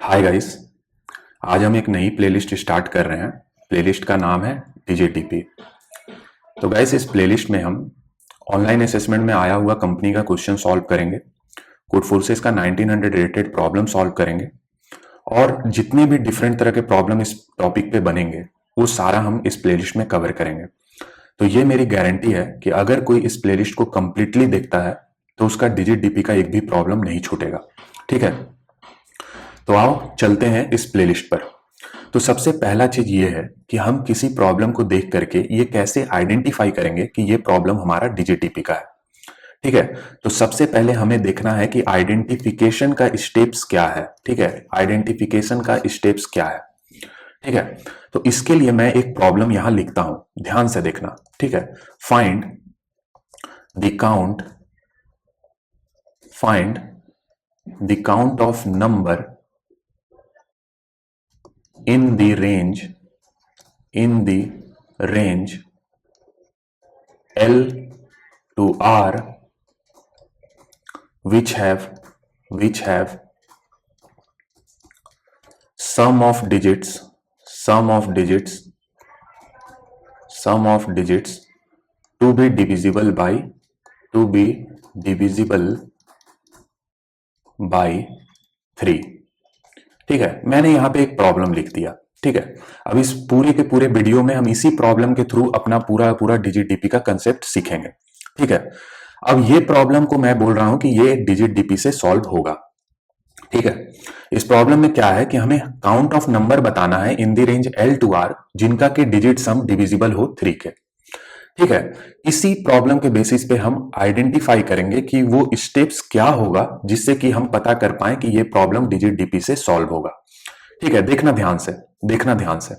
Hi guys. आज हम एक नई प्लेलिस्ट स्टार्ट कर रहे हैं। प्लेलिस्ट का नाम है डीजेटीपी। तो गाइस, इस प्लेलिस्ट में हम ऑनलाइन असेसमेंट में आया हुआ कंपनी का क्वेश्चन सॉल्व करेंगे, कोड फोर्सेस का 1900 रिलेटेड प्रॉब्लम सॉल्व करेंगे और जितने भी डिफरेंट तरह के प्रॉब्लम इस टॉपिक पे बनेंगे वो सारा हम इस प्लेलिस्ट में कवर करेंगे। तो ये मेरी गारंटी है कि अगर कोई इस प्लेलिस्ट को कंप्लीटली देखता है तो उसका डीजेटीपी का एक भी प्रॉब्लम नहीं छूटेगा। ठीक है, तो आओ चलते हैं इस प्लेलिस्ट पर। तो सबसे पहला चीज ये है कि हम किसी प्रॉब्लम को देख करके ये कैसे आइडेंटिफाई करेंगे कि ये प्रॉब्लम हमारा डीजेटीपी का है। ठीक है, तो सबसे पहले हमें देखना है कि आइडेंटिफिकेशन का स्टेप्स क्या है। ठीक है, आइडेंटिफिकेशन का स्टेप्स क्या है। ठीक है, तो इसके लिए मैं एक प्रॉब्लम यहां लिखता हूं, ध्यान से देखना। ठीक है, find the count find the count of number in the range L to R which have sum of digits to be divisible by 3। ठीक है, मैंने यहां पे एक प्रॉब्लम लिख दिया। ठीक है, अब इस पूरे के पूरे वीडियो में हम इसी प्रॉब्लम के थ्रू अपना पूरा डीजीटीपी का कंसेप्ट सीखेंगे। ठीक है, अब ये प्रॉब्लम को मैं बोल रहा हूं कि ये डीजीटीपी से सॉल्व होगा। ठीक है, इस प्रॉब्लम में क्या है कि हमें काउंट ऑफ नंबर बताना है in the range L to R जिनका के डिजिट सम डिविजिबल हो 3 के। ठीक है, इसी प्रॉब्लम के बेसिस पे हम आइडेंटिफाई करेंगे कि वो स्टेप्स क्या होगा जिससे कि हम पता कर पाए कि ये प्रॉब्लम डीजीटीपी से सॉल्व होगा। ठीक है, देखना ध्यान से।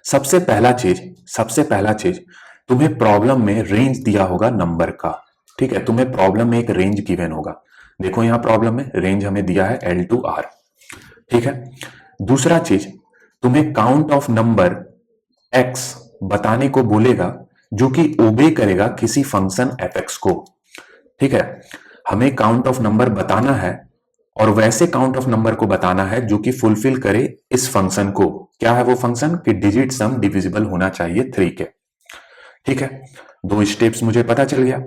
सबसे पहला चीज तुम्हें प्रॉब्लम में रेंज दिया होगा नंबर का। ठीक है, तुम्हें प्रॉब्लम में एक रेंज गिवन होगा। देखो यहां प्रॉब्लम में रेंज हमें दिया है L to R। ठीक है, दूसरा चीज तुम्हें काउंट ऑफ नंबर X बताने को बोलेगा जो कि ओबे करेगा किसी फंक्शन fx को। ठीक है, हमें काउंट ऑफ नंबर बताना है और वैसे काउंट ऑफ नंबर को बताना है जो कि फुलफिल करे इस फंक्शन को। क्या है वो फंक्शन कि डिजिट सम डिविजिबल होना चाहिए 3 के। ठीक है, 2 स्टेप्स मुझे पता चल गया।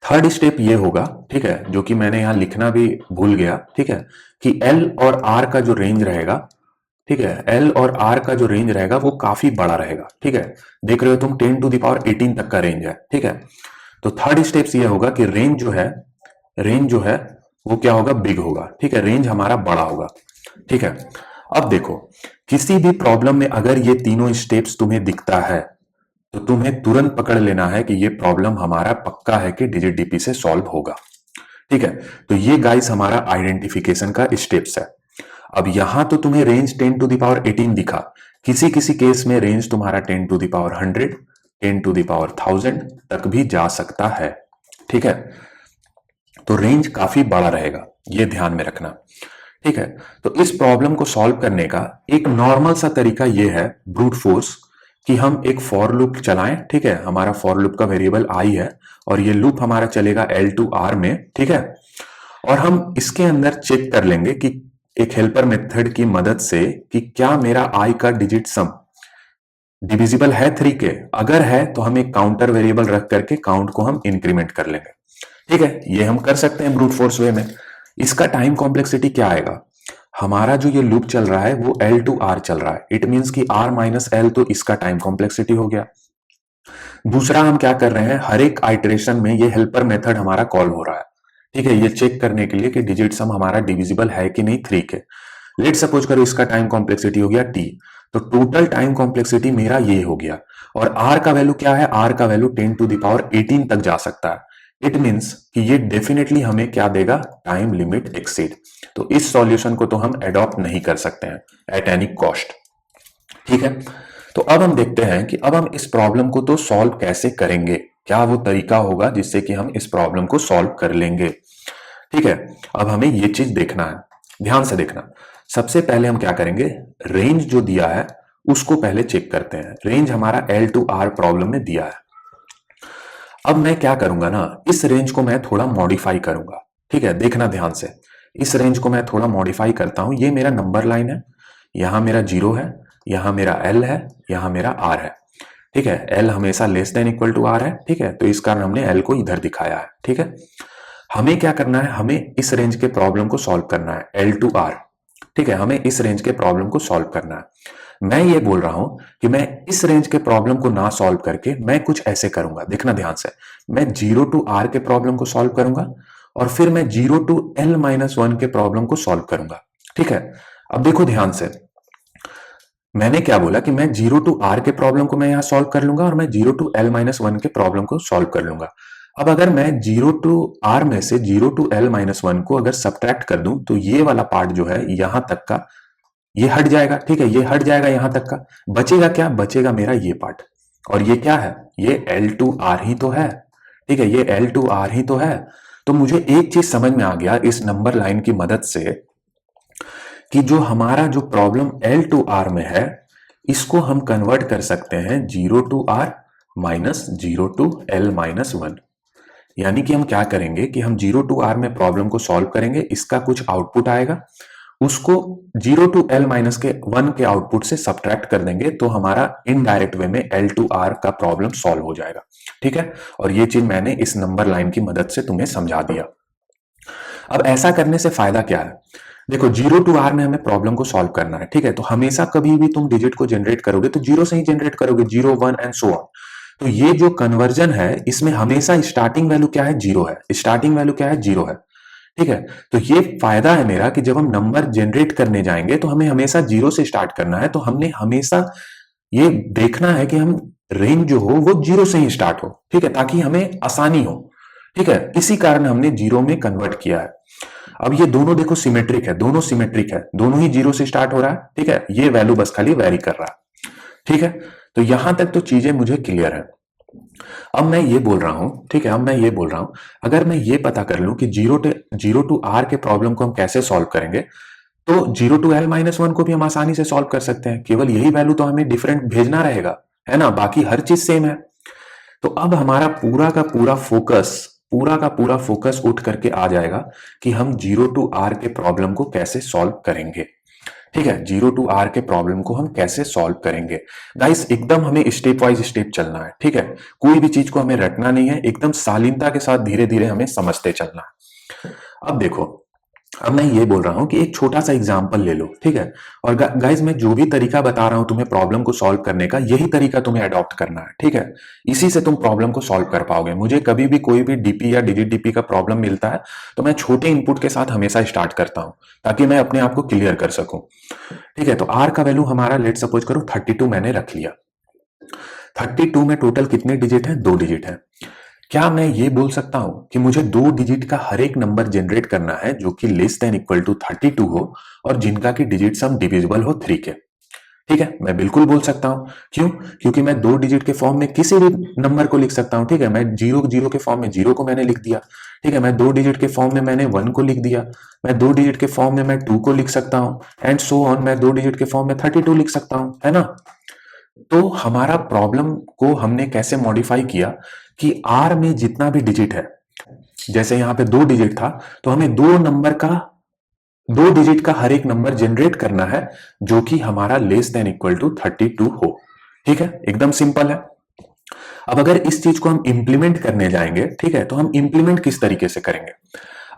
थर्ड स्टेप ये होगा, ठीक है, जो कि मैंने यहां लिखना भी भूल गया। ठीक है, कि L और R का जो रेंज रहेगा, ठीक है, L और R का जो रेंज रहेगा वो काफी बड़ा रहेगा। ठीक है, देख रहे हो तुम 10 टू द पावर 18 तक का रेंज है। ठीक है, तो थर्ड स्टेप्स ये होगा कि रेंज जो है वो क्या होगा, बिग होगा। ठीक है, रेंज हमारा बड़ा होगा। ठीक है, अब देखो किसी भी प्रॉब्लम में अगर ये तीनों स्टेप्स तुम्हें दिखता है तो तुम्हें तुरंत पकड़ लेना है कि ये प्रॉब्लम हमारा पक्का है कि डीजीटीपी से सॉल्व होगा। ठीक है, तो ये गाइस हमारा आइडेंटिफिकेशन का स्टेप्स है। अब यहां तो तुम्हें रेंज 10 टू द पावर 18 दिखा, किसी किसी केस में रेंज तुम्हारा 10 to the power 100, 10 to the power 1000 तक भी जा सकता है। ठीक है, तो रेंज काफी बड़ा रहेगा, ये ध्यान में रखना। ठीक है, तो इस प्रॉब्लम को सॉल्व करने का एक नॉर्मल सा तरीका ये है ब्रूट फोर्स कि हम एक फॉर लूप चलाएं। ठीक है, हमारा फॉर लूप का वेरिएबल आई है और ये लूप हमारा चलेगा L to R में। ठीक है, और हम इसके अंदर चेक कर लेंगे कि एक हेल्पर मेथड की मदद से कि क्या मेरा आई का डिजिट सम डिविजिबल है 3 के। अगर है तो हम एक काउंटर वेरिएबल रख करके काउंट को हम इंक्रीमेंट कर लेंगे। ठीक है, ये हम कर सकते हैं ब्रूट फोर्स वे में। इसका टाइम कॉम्प्लेक्सिटी क्या आएगा, हमारा जो ये लूप चल रहा है वो L to R चल रहा है। इट मींस कि R माइनस L, तो इसका टाइम कॉम्प्लेक्सिटी हो गया। दूसरा हम क्या कर रहे हैं, हर एक आइटरेशन में ये हेल्पर मेथड हमारा कॉल हो रहा है। ठीक है, ये चेक करने के लिए कि डिजिट सम हमारा डिविजिबल है कि नहीं 3 के। लेट सपोज करो इसका टाइम कॉम्प्लेक्सिटी हो गया T, तो टोटल टाइम कॉम्प्लेक्सिटी मेरा ये हो गया। और R का वैल्यू क्या है, R का वैल्यू 10 टू द पावर 18 तक जा सकता है। इट मींस कि ये डेफिनेटली हमें क्या देगा, टाइम लिमिट एक्सीड। तो इस सॉल्यूशन को तो हम एडॉप्ट नहीं कर सकते हैं एट एनी कॉस्ट। ठीक है, तो अब हम देखते हैं कि अब हम इस प्रॉब्लम को तो सॉल्व कैसे करेंगे, क्या वो तरीका होगा जिससे कि हम इस प्रॉब्लम को सॉल्व कर लेंगे। ठीक है, अब हमें ये चीज देखना है, ध्यान से देखना। सबसे पहले हम क्या करेंगे, रेंज जो दिया है उसको पहले चेक करते हैं। रेंज हमारा L to R प्रॉब्लम में दिया है। अब मैं क्या करूंगा ना, इस रेंज को मैं थोड़ा मॉडिफाई करूंगा। ठीक है, देखना ध्यान से। इस रेंज को मैं थोड़ा मॉडिफाई करता हूं। ये मेरा नंबर लाइन है, यहां मेरा 0 है, यहां मेरा L है, यहां मेरा R है। ठीक है, L हमेशा less than equal to R है। ठीक है, तो इस कारण हमने L को इधर दिखाया है। ठीक है, हमें क्या करना है, हमें इस रेंज के प्रॉब्लम को सॉल्व करना है, L टू R। ठीक है, हमें इस रेंज के प्रॉब्लम को सॉल्व करना है। मैं ये बोल रहा हूं कि मैं इस रेंज के प्रॉब्लम को ना सॉल्व करके मैं कुछ ऐसे करूंगा, देखना ध्यान से। मैं 0 टू R के प्रॉब्लम को सॉल्व करूंगा और फिर मैं 0 टू L-1 के प्रॉब्लम को सॉल्व करूंगा। ठीक है, अब देखो ध्यान से, मैंने क्या बोला कि मैं 0 टू R के प्रॉब्लम को मैं यहां सॉल्व कर लूंगा और मैं 0 टू L-1 के प्रॉब्लम को सॉल्व कर लूंगा। अब अगर मैं 0 टू R में से 0 टू L-1 को अगर सब्ट्रैक्ट कर दूं तो ये वाला पार्ट जो है यहां तक का ये हट जाएगा। ठीक है, ये हट जाएगा, यहां तक का बचेगा क्या, बचेगा मेरा ये पार्ट। और ये क्या है, ये L टू R ही तो है। ठीक है, ये L टू R ही तो है। तो मुझे एक चीज समझ में आ गया इस नंबर लाइन की मदद से कि जो हमारा जो प्रॉब्लम L टू R में है इसको हम कन्वर्ट कर सकते हैं 0 to R minus 0 to L-1। यानी कि हम क्या करेंगे कि हम 0 टू R में प्रॉब्लम को सॉल्व करेंगे, इसका कुछ आउटपुट आएगा, उसको 0 टू L-1 के आउटपुट से सब्ट्रैक्ट कर देंगे तो हमारा इनडायरेक्ट वे में L टू R का प्रॉब्लम सॉल्व हो जाएगा। ठीक है, और ये चीज मैंने इस नंबर लाइन की मदद से तुम्हें समझा दिया। अब ऐसा करने से फायदा क्या है, देखो 0 टू R में हमें प्रॉब्लम को सॉल्व करना है। ठीक है, तो हमेशा कभी भी तुम डिजिट को जनरेट करोगे तो 0 से ही जनरेट करोगे, 0 1 एंड सो ऑन। तो ये जो कन्वर्जन है इसमें हमेशा स्टार्टिंग वैल्यू क्या है, 0 है। स्टार्टिंग वैल्यू क्या है, 0 है। ठीक है, तो ये फायदा है मेरा कि जब हम नंबर जनरेट करने जाएंगे तो हमें हमेशा 0 से स्टार्ट करना है। तो हमने हमेशा ये देखना है कि हम रेंज जो हो वो 0 से ही स्टार्ट हो। ठीक है, ताकि हमें आसानी हो। ठीक है, इसी कारण हमने 0 में कन्वर्ट किया है। अब ये दोनों देखो सिमेट्रिक है, दोनों सिमेट्रिक है, दोनों ही 0 से स्टार्ट हो रहा है। ठीक है, ये वैल्यू बस खाली वेरी कर रहा है। ठीक है, तो यहां तक तो चीजें मुझे क्लियर है। अब मैं ये बोल रहा हूं, ठीक है, अब मैं ये बोल रहा हूं, अगर मैं ये पता कर लूं कि 0 टू R के प्रॉब्लम को हम कैसे सॉल्व करेंगे तो 0 टू L-1 को भी हम आसानी से सॉल्व कर सकते हैं। केवल यही वैल्यू तो हमें डिफरेंट भेजना रहेगा, है ना, बाकी हर चीज सेम है। तो अब हमारा पूरा का पूरा फोकस उठ करके आ जाएगा कि हम 0 टू R के प्रॉब्लम को कैसे सॉल्व करेंगे। ठीक है, 0 टू R के प्रॉब्लम को हम कैसे सॉल्व करेंगे। गाइस एकदम हमें स्टेप वाइज स्टेप चलना है। ठीक है, कोई भी चीज को हमें रटना नहीं है, एकदम शालीनता के साथ धीरे धीरे हमें समझते चलना है। अब देखो, अब मैं ये बोल रहा हूं कि एक छोटा सा एग्जांपल ले लो। ठीक है, और गाइस मैं जो भी तरीका बता रहा हूं तुम्हें प्रॉब्लम को सॉल्व करने का, यही तरीका तुम्हें अडॉप्ट करना है। ठीक है, इसी से तुम प्रॉब्लम को सॉल्व कर पाओगे। मुझे कभी भी कोई भी डीपी या डिजिट डीपी का प्रॉब्लम मिलता है तो मैं छोटे इनपुट के साथ हमेशा स्टार्ट करता हूं ताकि मैं अपने आप को क्लियर कर सकूं। ठीक है, तो R का वैल्यू हमारा लेट सपोज करो 32 मैंने रख लिया। 32 में टोटल कितने डिजिट है, 2 डिजिट है। क्या मैं ये बोल सकता हूं कि मुझे 2 डिजिट का हर एक नंबर जनरेट करना है जो कि लेस देन इक्वल टू 32 हो और जिनका की डिजिट सम डिविजिबल हो 3 के। ठीक है, मैं बिल्कुल बोल सकता हूं। क्यों, क्योंकि मैं 2 डिजिट के फॉर्म में किसी भी नंबर को लिख सकता हूं। ठीक है, मैं 0 के फॉर्म में 0 को मैंने लिख दिया। ठीक है, मैं 2 डिजिट के फॉर्म में मैंने 1 को लिख दिया। मैं 2 डिजिट के फॉर्म में मैं 2 को लिख सकता हूं एंड सो ऑन। मैं 2 डिजिट के फॉर्म में 32 लिख सकता हूं, है ना। तो हमारा प्रॉब्लम को हमने कैसे मॉडिफाई किया कि R में जितना भी डिजिट है, जैसे यहां पे 2 डिजिट था तो हमें 2 डिजिट का हर एक नंबर जनरेट करना है जो कि हमारा लेस देन इक्वल टू 32 हो। ठीक है, एकदम सिंपल है। अब अगर इस चीज को हम इंप्लीमेंट करने जाएंगे, ठीक है, तो हम इंप्लीमेंट किस तरीके से करेंगे।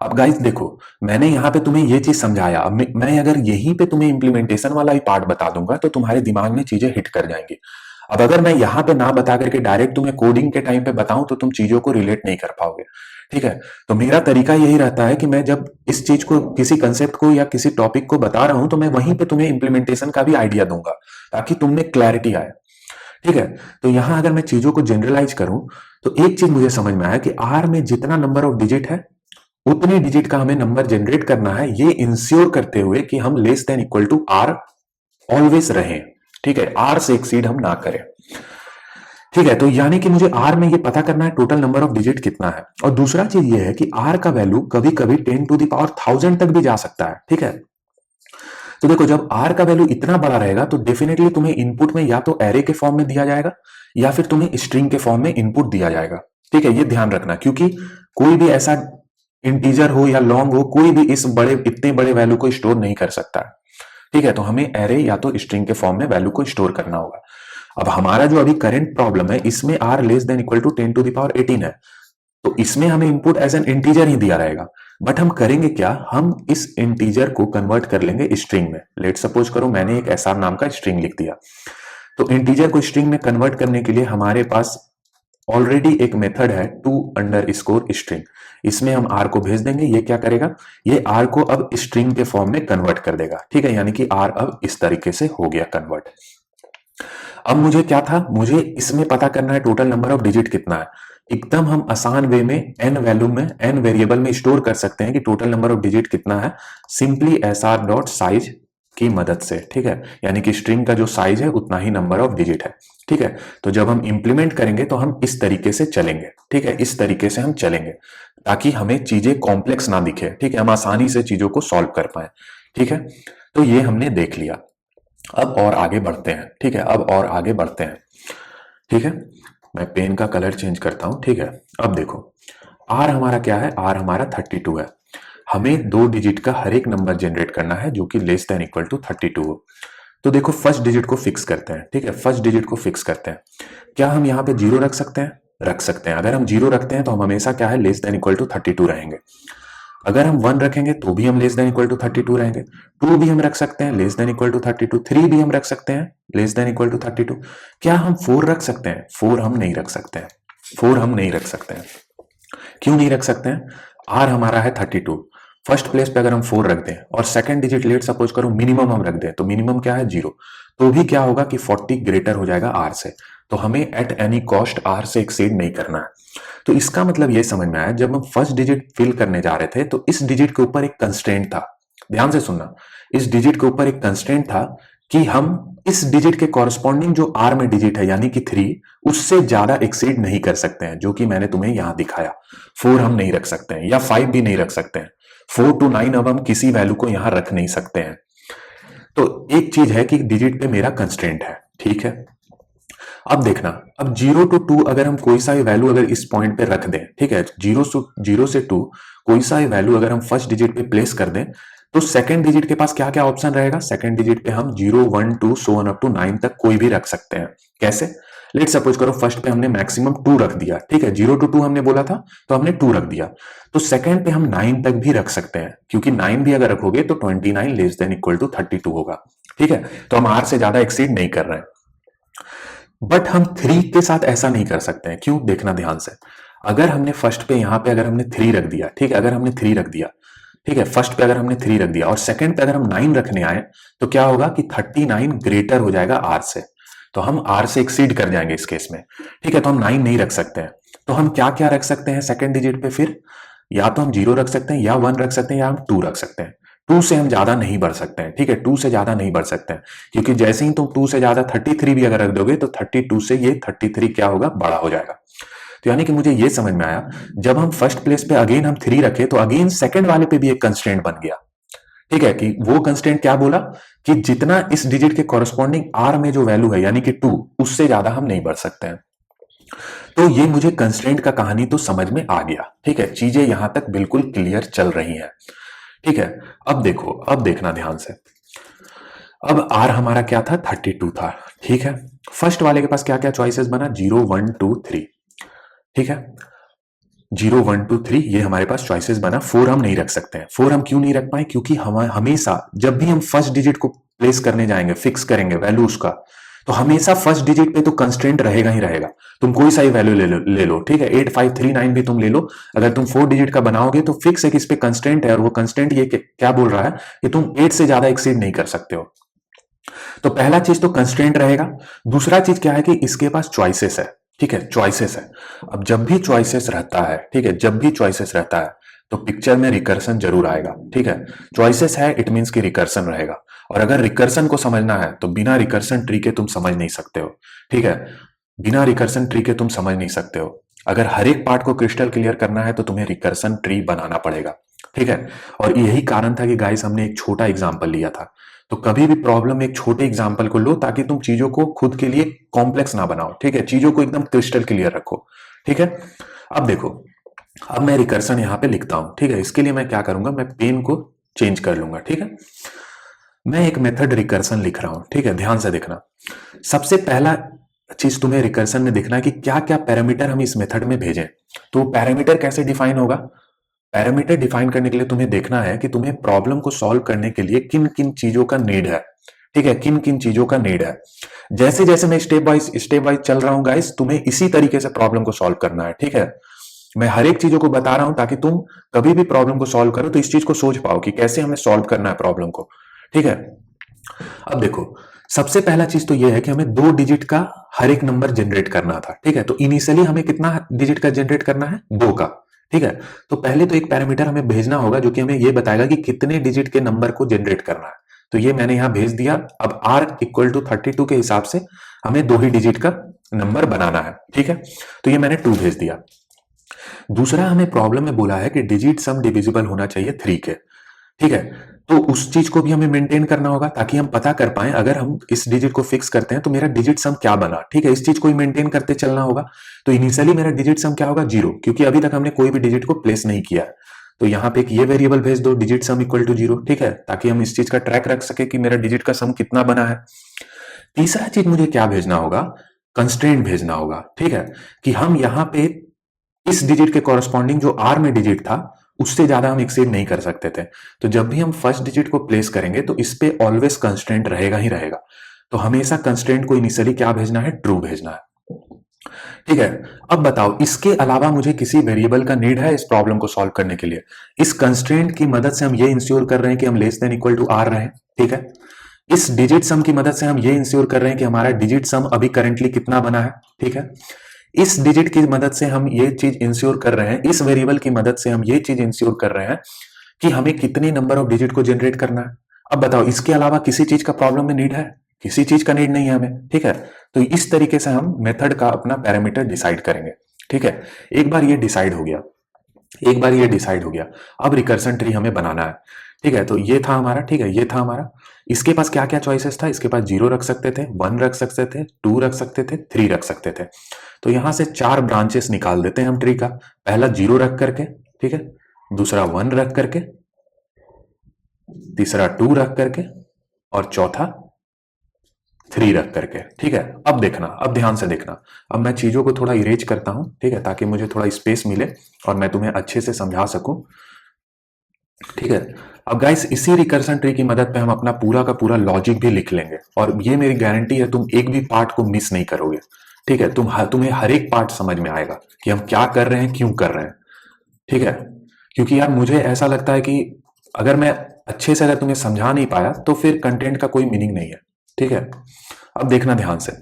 अब गाइस देखो, मैंने यहां पे तुम्हें ये चीज समझाया। अब मैं अगर यहीं पे तुम्हें इंप्लीमेंटेशन वाला ही पार्ट बता दूंगा तो तुम्हारे दिमाग में चीजें हिट कर जाएंगी। अब अगर मैं यहां पे ना बता करके डायरेक्ट तुम्हें कोडिंग के टाइम पे बताऊं तो तुम चीजों को रिलेट नहीं कर पाओगे। ठीक है, तो मेरा तरीका यही रहता है कि मैं जब इस चीज को, किसी कंसेप्ट को या किसी टॉपिक को बता रहा हूं तो मैं वहीं पे तुम्हें इंप्लीमेंटेशन का भी आइडिया दूंगा ताकि तुमने क्लैरिटी आए। ठीक है, तो यहां अगर मैं चीजों को जनरलाइज करूं तो एक चीज मुझे समझ में आया कि R में जितना नंबर ऑफ डिजिट है उतने डिजिट का हमें नंबर जनरेट करना है, ये इंश्योर करते हुए कि हम less than equal to R always रहें। ठीक है, R से एक्सीड हम ना करें। ठीक है, तो यानी कि मुझे R में ये पता करना है टोटल नंबर ऑफ डिजिट कितना है। और दूसरा चीज ये है कि R का वैल्यू कभी कभी 10 टू द पावर 1000 तक भी जा सकता है। ठीक है, तो देखो जब R का वैल्यू इतना बड़ा रहेगा तो डेफिनेटली तुम्हें इनपुट में या तो एरे के फॉर्म में दिया जाएगा या फिर तुम्हें स्ट्रिंग के फॉर्म में इनपुट दिया जाएगा। ठीक है, ये ध्यान रखना, क्योंकि कोई भी ऐसा इंटीजर हो या लॉन्ग हो, कोई भी इस बड़े इतने बड़े वैल्यू को स्टोर नहीं कर सकता है। ठीक है, तो हमें एरे या तो स्ट्रिंग के फॉर्म में वैल्यू को स्टोर करना होगा। अब हमारा जो अभी करंट प्रॉब्लम है, इसमें R less than equal to 10 to the power 18 है, तो इसमें हमें इनपुट एज एन इंटीजर ही दिया रहेगा। बट हम करेंगे क्या, हम इस इंटीजर को कन्वर्ट कर लेंगे स्ट्रिंग में। लेट सपोज करो मैंने एक एसआर नाम का स्ट्रिंग लिख दिया, तो इंटीजर को स्ट्रिंग में कन्वर्ट करने के लिए हमारे पास ऑलरेडी एक मेथड है टू अंडर स्कोर स्ट्रिंग। इसमें हम आर को भेज देंगे, ये क्या करेगा, ये आर को अब स्ट्रिंग के फॉर्म में कन्वर्ट कर देगा। ठीक है, यानी कि आर अब इस तरीके से हो गया कन्वर्ट। अब मुझे क्या था, मुझे इसमें पता करना है टोटल नंबर ऑफ डिजिट कितना है। एकदम हम आसान वे में एन वैल्यू में एन वेरिएबल में स्टोर कर सकते हैं कि टोटल नंबर ऑफ डिजिट कितना है, simply S R dot size की मदद से। ठीक है, यानी कि स्ट्रिंग का जो साइज है उतना ही नंबर ऑफ डिजिट है। ठीक है, तो जब हम इंप्लीमेंट करेंगे तो हम इस तरीके से चलेंगे। ठीक है, इस तरीके से हम चलेंगे ताकि हमें चीजें कॉम्प्लेक्स ना दिखे। ठीक है, हम आसानी से चीजों को सॉल्व कर पाए। ठीक है, तो ये हमने देख लिया। अब और आगे बढ़ते हैं। ठीक है, अब और आगे बढ़ते हैं। ठीक है, मैं पेन का कलर चेंज करता हूं। ठीक है, अब देखो आर हमारा क्या है, आर हमारा 32 है। हमें 2 डिजिट का हर एक नंबर जनरेट करना है जो कि लेस देन इक्वल टू 32 हो। तो देखो फर्स्ट डिजिट को फिक्स करते हैं। ठीक है, फर्स्ट डिजिट को फिक्स करते हैं। क्या हम यहाँ पे 0 रख सकते हैं, रख सकते हैं। अगर हम 0 रखते हैं तो हम हमेशा क्या है, लेस देन इक्वल टू 32 रहेंगे। अगर हम 1 रखेंगे तो भी हम लेस देन इक्वल टू 32 रहेंगे। 2 भी हम रख सकते हैं, लेस देन इक्वल टू 32। 3 भी हम रख सकते हैं, लेस देन इक्वल टू 32। क्या हम 4 रख सकते हैं, 4 हम नहीं रख सकते हैं, 4 हम नहीं रख सकते हैं। क्यों नहीं रख सकते हैं, आर हमारा है 32, फर्स्ट प्लेस पे अगर हम 4 रख दें और सेकंड डिजिट लेट सपोज करो मिनिमम हम रख दें, तो मिनिमम क्या है 0, तो भी क्या होगा कि 40 ग्रेटर हो जाएगा आर से। तो हमें एट एनी कॉस्ट आर से एक्सीड नहीं करना है। तो इसका मतलब ये समझ में आया, जब हम फर्स्ट डिजिट फिल करने जा रहे थे तो इस डिजिट के ऊपर एक कंस्ट्रेंट था। ध्यान से सुनना, इस डिजिट के ऊपर एक कंस्ट्रेंट था कि हम इस डिजिट के कॉरस्पॉन्डिंग जो आर में डिजिट है यानी कि 3, उससे ज्यादा एक्सीड नहीं कर सकते हैं, जो कि मैंने तुम्हें यहां दिखाया। 4 हम नहीं रख सकते हैं या 5 भी नहीं रख सकते हैं। 4 to 9 अब हम किसी वैल्यू को यहां रख नहीं सकते हैं। तो एक चीज है कि डिजिट पे मेरा कंस्ट्रेंट है। ठीक है, अब देखना, अब 0 to 2 अगर हम कोई सा भी वैल्यू अगर इस पॉइंट पे रख दें, ठीक है, 0 से 2 कोई सा भी वैल्यू अगर हम फर्स्ट डिजिट पे प्लेस कर दें, तो सेकंड डिजिट के पास क्या क्या ऑप्शन रहेगा, सेकंड डिजिट पे हम 0 1 2 सो ऑन अप टू 9 तक कोई भी रख सकते हैं। कैसे, लेट सपोज करो फर्स्ट पे हमने मैक्सिमम 2 रख दिया। ठीक है, 0 to 2 हमने बोला था तो हमने 2 रख दिया, तो सेकंड पे हम 9 तक भी रख सकते हैं, क्योंकि 9 भी अगर रखोगे तो 29 लेस देन इक्वल टू 32 होगा। ठीक है, तो हम आर से ज्यादा एक्सीड नहीं कर रहे हैं। बट हम 3 के साथ ऐसा नहीं कर सकते हैं। क्यों, देखना ध्यान से। अगर हमने फर्स्ट पे यहां पे अगर हमने 3 रख दिया, ठीक है, अगर हमने 3 रख दिया, ठीक है, फर्स्ट पे अगर हमने 3 रख दिया और सेकंड पे अगर हम 9 रखने आए, तो क्या होगा कि 39 ग्रेटर हो जाएगा आर से, तो हम आर से एक्सीड कर जाएंगे इस केस में। ठीक है, तो हम 9 नहीं रख सकते हैं। तो हम क्या क्या रख सकते हैं सेकंड डिजिट पे, फिर या तो हम 0 रख सकते हैं या 1 रख सकते हैं या हम 2 रख सकते हैं। 2 से हम ज्यादा नहीं बढ़ सकते हैं। ठीक है, 2 से ज्यादा नहीं बढ़ सकते हैं, क्योंकि जैसे ही तुम 2 से ज्यादा 33 भी अगर रख दोगे तो 32 से ये 33 क्या होगा, बड़ा हो जाएगा। तो यानी कि मुझे ये समझ में आया, जब हम फर्स्ट प्लेस पे अगेन हम 3 रखे तो अगेन सेकंड वाले पे भी एक कंस्ट्रेंट बन गया। ठीक है, कि वो कंस्ट्रेंट क्या बोला कि जितना इस डिजिट के कॉरस्पॉन्डिंग आर में जो वैल्यू है यानी कि 2, उससे ज्यादा हम नहीं बढ़ सकते हैं। तो ये मुझे कंस्ट्रेंट का कहानी तो समझ में आ गया। ठीक है, चीजें यहां तक बिल्कुल क्लियर चल रही हैं। ठीक है, अब देखो, अब देखना ध्यान से। अब आर हमारा क्या था, 32 था। ठीक है, फर्स्ट वाले के पास क्या क्या चॉइसेस बना, 0 1 2 3। ठीक है, 0 1 2 3 ये हमारे पास चॉइसेस बना। 4 हम नहीं रख सकते हैं। 4 हम क्यों नहीं रख पाए, क्योंकि हम हमेशा जब भी हम फर्स्ट डिजिट को प्लेस करने जाएंगे, फिक्स करेंगे वैल्यू उसका, तो हमेशा फर्स्ट डिजिट पे तो कंस्ट्रेंट रहेगा ही रहेगा। तुम कोई सा ही वैल्यू ले लो। ठीक है, 8539 भी तुम ले लो, अगर तुम 4 डिजिट का बनाओगे तो फिक्स है कि इस पे कंस्ट्रेंट है, और वो कंस्ट्रेंट ये क्या बोल रहा है कि तुम 8 से ज्यादा एक्सीड नहीं कर सकते हो। तो पहला चीज तो कंस्ट्रेंट रहेगा। दूसरा चीज क्या है कि इसके पास चॉइसेस है। ठीक है, चॉइसेस है। अब जब भी चॉइसेस रहता है, ठीक है, जब भी चॉइसेस रहता है तो पिक्चर में रिकर्सन जरूर आएगा। ठीक है, चॉइसेस है इट मींस कि रिकर्सन रहेगा, और अगर रिकर्सन को समझना है तो बिना रिकर्सन ट्री के तुम समझ नहीं सकते हो। ठीक है, बिना रिकर्सन ट्री के तुम समझ नहीं सकते हो। अगर हर एक पार्ट को क्रिस्टल क्लियर करना है तो तुम्हें रिकर्सन ट्री बनाना पड़ेगा। ठीक है, और यही कारण था कि गाइस हमने एक छोटा एग्जाम्पल लिया था। तो कभी भी प्रॉब्लम एक छोटे एग्जाम्पल को लो ताकि तुम चीजों को खुद के लिए कॉम्प्लेक्स ना बनाओ। ठीक है, चीजों को एकदम क्रिस्टल क्लियर रखो। ठीक है, अब देखो अब मैं रिकर्सन यहाँ पे लिखता हूं, ठीक है। इसके लिए मैं क्या करूंगा, मैं पेन को चेंज कर लूंगा, ठीक है। मैं एक मेथड रिकर्सन लिख रहा हूं, ठीक है, ध्यान से देखना। सबसे पहला चीज तुम्हें रिकर्सन में देखना है कि क्या क्या पैरामीटर हम इस मेथड में भेजें। तो पैरामीटर कैसे डिफाइन होगा, पैरामीटर डिफाइन करने के लिए तुम्हें देखना है कि तुम्हें प्रॉब्लम को सॉल्व करने के लिए किन किन चीजों का नीड है, ठीक है, किन किन चीजों का नीड है। जैसे जैसे मैं स्टेप वाइज चल रहा हूं गाइस, तुम्हें इसी तरीके से प्रॉब्लम को सॉल्व करना है, ठीक है। मैं हर एक चीजों को बता रहा हूं ताकि तुम कभी भी प्रॉब्लम को सॉल्व करो तो इस चीज को सोच पाओ कि कैसे हमें सॉल्व करना है प्रॉब्लम को, ठीक है। अब देखो, सबसे पहला चीज तो यह है कि हमें 2 डिजिट का हर एक नंबर जनरेट करना था, ठीक है। तो इनिशियली हमें कितना डिजिट का जनरेट करना है, 2 का, ठीक है। तो पहले तो एक पैरामीटर हमें भेजना होगा जो कि हमें यह बताएगा कि कितने डिजिट के नंबर को जनरेट करना है। तो ये मैंने यहां भेज दिया। अब r इक्वल टू 32 के हिसाब से हमें 2 ही डिजिट का नंबर बनाना है, ठीक है। तो ये मैंने 2 भेज दिया। दूसरा, हमें प्रॉब्लम में बोला है कि डिजिट सम डिविजिबल होना चाहिए 3 के, ठीक है। तो उस चीज को भी हमें मेंटेन करना होगा ताकि हम पता कर पाए अगर हम इस डिजिट को फिक्स करते हैं तो मेरा डिजिट सम क्या बना, ठीक है। इस चीज को ही मेंटेन करते चलना होगा। तो इनिशियली मेरा डिजिट सम क्या होगा, 0, क्योंकि अभी तक हमने कोई भी डिजिट को प्लेस नहीं किया है। तो यहाँ पे एक ये वेरिएबल भेज दो, डिजिट सम इक्वल टू 0, ठीक है, ताकि हम इस चीज का ट्रैक रख सके कि मेरा डिजिट का सम कितना बना है। तीसरा चीज मुझे क्या भेजना होगा, कंस्ट्रेंट भेजना होगा, ठीक है, कि हम यहाँ पे इस डिजिट के कॉरस्पॉन्डिंग जो आर में डिजिट था उससे ज्यादा हम एक्सीड नहीं कर सकते थे। तो जब भी हम फर्स्ट डिजिट को प्लेस करेंगे तो इस पे ऑलवेज कंस्ट्रेंट रहेगा ही रहेगा। तो हमेशा कंस्ट्रेंट को इनिशियली क्या भेजना है, ट्रू भेजना है, ठीक है। अब बताओ, इसके अलावा मुझे किसी वेरिएबल का नीड है इस प्रॉब्लम को सॉल्व करने के लिए। इस कंस्ट्रेंट की मदद से हम ये इंश्योर कर रहे हैं कि हम less than equal to R रहे, ठीक है। इस डिजिट सम की मदद से हम ये इंश्योर कर रहे हैं कि हमारा डिजिट सम अभी करंटली कितना बना है, ठीक है। इस डिजिट की मदद से हम ये चीज इंश्योर कर रहे हैं, इस वेरिएबल की मदद से हम ये चीज इंश्योर कर रहे हैं कि हमें कितने नंबर ऑफ डिजिट को जनरेट करना है। अब बताओ, इसके अलावा किसी चीज का प्रॉब्लम में नीड है, किसी चीज का नीड नहीं है हमें, ठीक है। तो इस तरीके से हम मेथड का अपना पैरामीटर डिसाइड करेंगे, ठीक है। एक बार ये डिसाइड हो गया, एक बार ये डिसाइड हो गया, अब रिकर्सन ट्री हमें बनाना है, ठीक है। तो ये था हमारा, ठीक है, ये था हमारा। इसके पास क्या क्या चॉइसेस था, इसके पास 0 रख सकते थे, 1 रख सकते थे, 2 रख सकते थे, 3 रख सकते थे। तो यहां से 4 ब्रांचेस निकाल देते हैं हम ट्री का। पहला 0 रख करके, ठीक है, दूसरा 1 रख करके, तीसरा 2 रख करके, और चौथा 3 रख करके, ठीक है। अब देखना, अब ध्यान से देखना। अब मैं चीजों को थोड़ा इरेज करता हूं, ठीक है, ताकि मुझे थोड़ा स्पेस मिले और मैं तुम्हें अच्छे से समझा सकूं, ठीक है। अब गाइस, इसी रिकर्सन ट्री की मदद पे हम अपना पूरा का पूरा लॉजिक भी लिख लेंगे और ये मेरी गारंटी है तुम एक भी पार्ट को मिस नहीं करोगे, ठीक है। तुम्हें हर एक पार्ट समझ में आएगा कि हम क्या कर रहे हैं, क्यों कर रहे हैं, ठीक है। क्योंकि यार मुझे ऐसा लगता है कि अगर मैं अच्छे से अगर तुम्हें समझा नहीं पाया तो फिर कंटेंट का कोई मीनिंग नहीं है, ठीक है। अब देखना ध्यान से,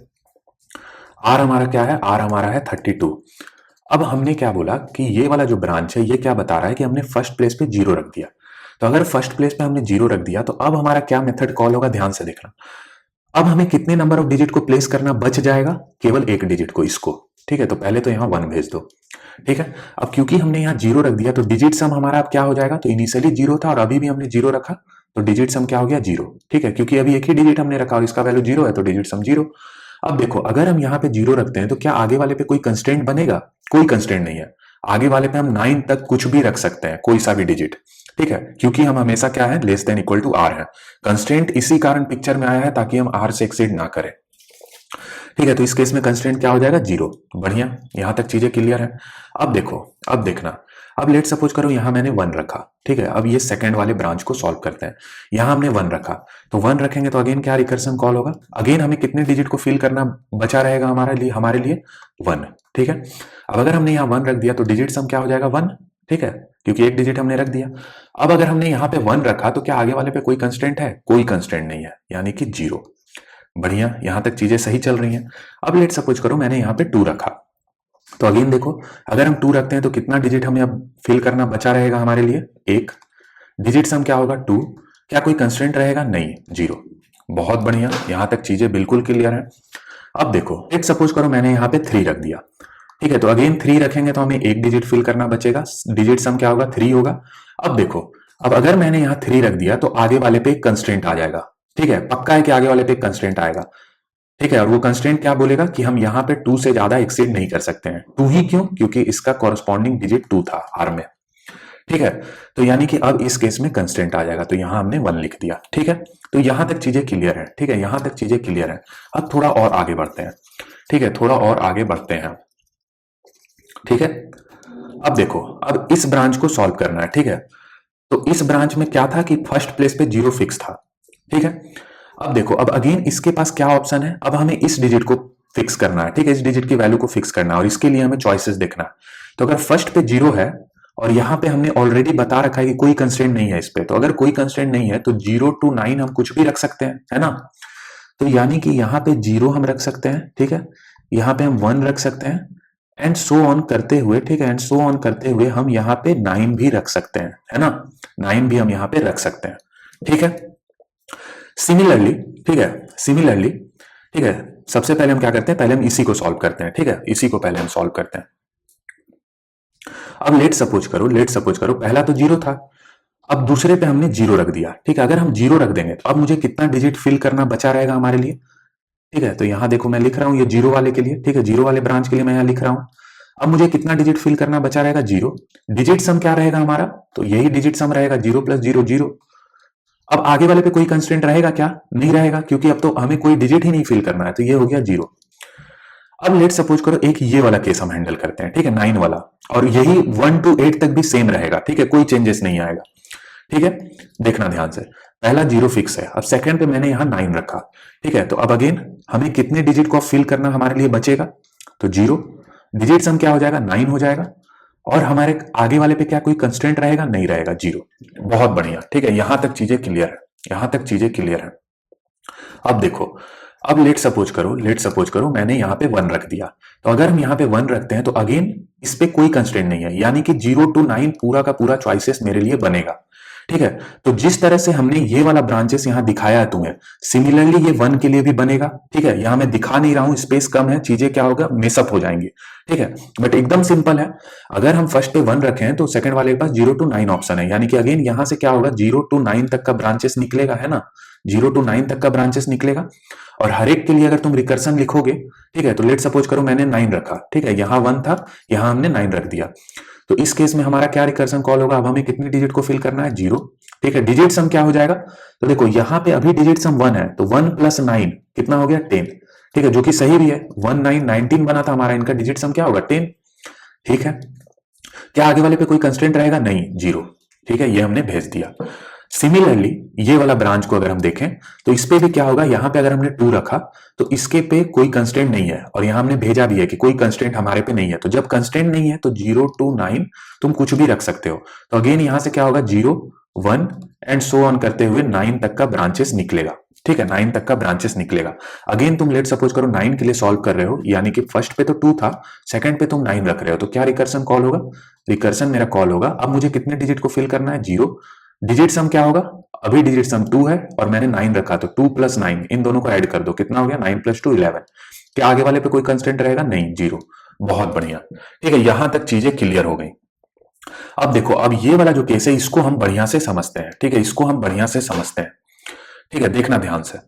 आर हमारा क्या है, आर हमारा है 32। अब हमने क्या बोला कि ये वाला जो ब्रांच है ये क्या बता रहा है कि हमने फर्स्ट प्लेस पे 0 रख दिया। तो अगर फर्स्ट प्लेस पे हमने 0 रख दिया तो अब हमारा क्या मेथड कॉल होगा, ध्यान से देखना। अब हमें कितने नंबर ऑफ डिजिट को प्लेस करना बच जाएगा, केवल एक डिजिट को, इसको, ठीक है। तो पहले तो यहाँ 1 भेज दो, ठीक है। अब क्योंकि हमने यहाँ 0 रख दिया तो डिजिट सम हमारा अब क्या हो जाएगा, तो इनिशियली 0 था और अभी भी हमने 0 रखा तो डिजिट सम क्या हो गया, 0, ठीक है। क्योंकि अभी एक ही डिजिट हमने रखा और इसका वैल्यू 0 है तो डिजिट सम 0। अब देखो, अगर हम यहाँ पे 0 रखते हैं तो क्या आगे वाले पे कोई कंस्टेंट बनेगा, कोई कंस्टेंट नहीं है। आगे वाले पे हम 9 तक कुछ भी रख सकते हैं, कोई सा भी डिजिट, ठीक है, क्योंकि हम हमेशा क्या है, less than equal to R है। कंस्टेंट इसी कारण पिक्चर में आया है ताकि हम आर से एक्सीड ना करें, ठीक है। तो इस केस में कंस्टेंट क्या हो जाएगा, 0। बढ़िया, यहां तक चीजें क्लियर है। अब देखो, अब देखना, अब लेट सपोज करो यहां मैंने 1 रखा, ठीक है। अब ये सेकंड वाले ब्रांच को सॉल्व करते हैं। यहां हमने 1 रखा तो 1 रखेंगे तो अगेन क्या रिकर्सन कॉल होगा, अगेन हमें कितने डिजिट को फिल करना बचा रहेगा हमारे लिए 1, ठीक है। अब अगर हमने यहाँ 1 रख दिया तो डिजिट सम क्या हो जाएगा, 1, ठीक है, क्योंकि एक डिजिट हमने रख दिया। अब अगर हमने यहाँ पे 1 रखा तो क्या आगे वाले पे कोई कंस्टेंट है, कोई कंस्टेंट नहीं है, यानी कि 0। बढ़िया, यहां तक चीजें सही चल रही हैं। अब लेट सपोज करो मैंने यहाँ पे 2 रखा तो अगेन देखो, अगर हम 2 रखते हैं तो कितना डिजिट हमें अब फिल करना बचा रहेगा हमारे लिए, 1। डिजिट सम क्या होगा, 2। क्या कोई कंस्टेंट रहेगा, नहीं, 0। बहुत बढ़िया, यहां तक चीजें बिल्कुल क्लियर है। अब देखो, लेट सपोज करो मैंने यहाँ पे 3 रख दिया, ठीक है। तो अगेन 3 रखेंगे तो हमें एक डिजिट फिल करना बचेगा, डिजिट सम क्या होगा, 3 होगा। अब देखो, अब अगर मैंने यहाँ 3 रख दिया तो आगे वाले पे एक कंस्टेंट आ जाएगा, ठीक है, पक्का है कि आगे वाले पे एक कंस्टेंट आएगा, ठीक है, और वो कंस्ट्रेंट क्या बोलेगा कि हम यहाँ पे 2 से ज्यादा एक्सीड नहीं कर सकते हैं। 2 ही क्यों? क्योंकि इसका कॉरस्पॉन्डिंग डिजिट 2 था आर में। ठीक है, तो यानी कि अब इस केस में कंस्टेंट आ जाएगा, तो यहां हमने 1 लिख दिया। ठीक है, तो यहां तक चीजें क्लियर है। ठीक है, यहां तक चीजें क्लियर है। अब थोड़ा और आगे बढ़ते हैं। ठीक है, थोड़ा और आगे बढ़ते हैं। ठीक है, अब देखो, अब इस ब्रांच को सॉल्व करना है। ठीक है, तो इस ब्रांच में क्या था कि फर्स्ट प्लेस पे 0 फिक्स था। ठीक है, अब देखो, अब अगेन इसके पास क्या ऑप्शन है, अब हमें इस डिजिट को फिक्स करना है। ठीक है, इस डिजिट की वैल्यू को फिक्स करना है और इसके लिए हमें चॉइसेस देखना है। तो अगर फर्स्ट पे 0 है और यहां पे हमने ऑलरेडी बता रखा है कि कोई कंस्ट्रेंट नहीं है इस पे, तो अगर कोई कंस्ट्रेंट नहीं है तो 0 to 9 हम कुछ भी रख सकते हैं, है ना। तो यानी कि यहाँ पे 0 हम रख सकते हैं। ठीक है, यहाँ पे हम 1 रख सकते हैं एंड सो ऑन करते हुए। ठीक है, एंड सो ऑन करते हुए हम यहाँ पे 9 भी रख सकते हैं, है ना। 9 भी हम यहाँ पे रख सकते हैं। ठीक है, सिमिलरली, ठीक है, सिमिलरली, ठीक है, सबसे पहले हम क्या करते हैं, पहले हम इसी को सॉल्व करते हैं। ठीक है, इसी को पहले हम सॉल्व करते हैं। अब लेट सपोज करो पहला तो 0 था, अब दूसरे पे हमने 0 रख दिया। ठीक है, अगर हम 0 रख देंगे तो अब मुझे कितना डिजिट फिल करना बचा रहेगा हमारे लिए। ठीक है, तो यहां देखो मैं लिख रहा हूं ये 0 वाले के लिए। ठीक है, 0 वाले ब्रांच के लिए मैं यहां लिख रहा हूं। अब मुझे कितना डिजिट फिल करना बचा रहेगा, 0। डिजिट सम क्या रहेगा हमारा, तो यही डिजिट सम रहेगा, 0 + 0 0। अब आगे वाले पे कोई कंस्टेंट रहेगा क्या, नहीं रहेगा, क्योंकि अब तो हमें कोई डिजिट ही नहीं फिल करना है, तो ये हो गया 0। अब लेट सपोज करो एक ये वाला केस हम हैंडल करते हैं। ठीक है, 9 वाला, और यही 1 to 8 तक भी सेम रहेगा। ठीक है, कोई चेंजेस नहीं आएगा। ठीक है, देखना ध्यान से, पहला 0 फिक्स है, अब सेकंड पे मैंने यहां 9 रखा। ठीक है, तो अब अगेन हमें कितने डिजिट को फिल करना हमारे लिए बचेगा, तो 0। डिजिट सम क्या हो जाएगा, 9 हो जाएगा, और हमारे आगे वाले पे क्या कोई कंस्टेंट रहेगा, नहीं रहेगा, 0। बहुत बढ़िया। ठीक है, यहां तक चीजें क्लियर है, यहां तक चीजें क्लियर है। अब देखो, अब लेट सपोज करो मैंने यहाँ पे 1 रख दिया। तो अगर हम यहाँ पे 1 रखते हैं तो अगेन इस पे कोई कंस्ट्रेंट नहीं है, यानी कि 0 to 9 पूरा का पूरा चॉइसेस मेरे लिए बनेगा। ठीक है, तो जिस तरह से हमने ये वाला ब्रांचेस यहाँ दिखाया है तुम्हें, सिमिलरली ये 1 के लिए भी बनेगा। ठीक है, यहाँ मैं दिखा नहीं रहा हूं, स्पेस कम है, चीजें क्या होगा, मिसअप हो जाएंगी। ठीक है, बट एकदम सिंपल है। अगर हम फर्स्ट पे 1 रखें तो सेकंड वाले के पास 0 to 9 ऑप्शन है, यानी कि अगेन यहां से क्या होगा, 0 to 9 तक का ब्रांचेस निकलेगा, है ना। 0 to 9 तक का ब्रांचेस निकलेगा, और हर एक के लिए अगर तुम रिकर्सन लिखोगे, ठीक है, तो लेट सपोज करो मैंने 9 रखा। ठीक है, यहां 1 था, यहां हमने 9 रख दिया, तो इस केस में हमारा क्या रिकर्सन कॉल होगा, अब हमें कितने डिजिट को फिल करना है, 0। ठीक है, डिजिट सम क्या हो जाएगा, तो देखो यहां पे अभी डिजिट सम 1 है, तो 1 + 9 कितना हो गया, 10। ठीक है, जो कि सही भी है, 1 9 19 बना था हमारा, इनका डिजिट सम क्या होगा, 10। ठीक है, क्या आगे वाले पे कोई कंस्टेंट रहेगा, नहीं, 0। ठीक है, ये हमने भेज दिया। सिमिलरली ये वाला ब्रांच को अगर हम देखें तो इस पे भी क्या होगा, यहां पे अगर हमने 2 रखा तो इसके पे कोई कंस्टेंट नहीं है, और यहां हमने भेजा भी है कि कोई कंस्टेंट हमारे पे नहीं है। तो जब कंस्टेंट नहीं है तो 0 to 9 तुम कुछ भी रख सकते हो। तो अगेन यहां से क्या होगा, 0 1 एंड सो ऑन करते हुए 9 तक का ब्रांचेस निकलेगा। ठीक है, 9 तक का ब्रांचेस निकलेगा। अगेन तुम लेट सपोज करो 9 के लिए सॉल्व कर रहे हो, यानी कि फर्स्ट पे तो 2 था, सेकंड पे तुम 9 रख रहे हो, तो क्या रिकर्सन कॉल होगा, रिकर्सन मेरा कॉल होगा। अब मुझे कितने डिजिट को फिल करना है, 0। डिजिट सम क्या होगा, अभी डिजिट सम 2 है और मैंने 9 रखा, तो 2 + 9 इन दोनों को ऐड कर दो, कितना हो गया, 9 + 2 11। क्या आगे वाले पे कोई कंस्टेंट रहेगा, नहीं, 0। बहुत बढ़िया। ठीक है, यहां तक चीजें क्लियर हो गई। अब देखो, अब ये वाला जो केस है इसको हम बढ़िया से समझते हैं। ठीक है, इसको हम बढ़िया से समझते हैं। ठीक है, देखना ध्यान से,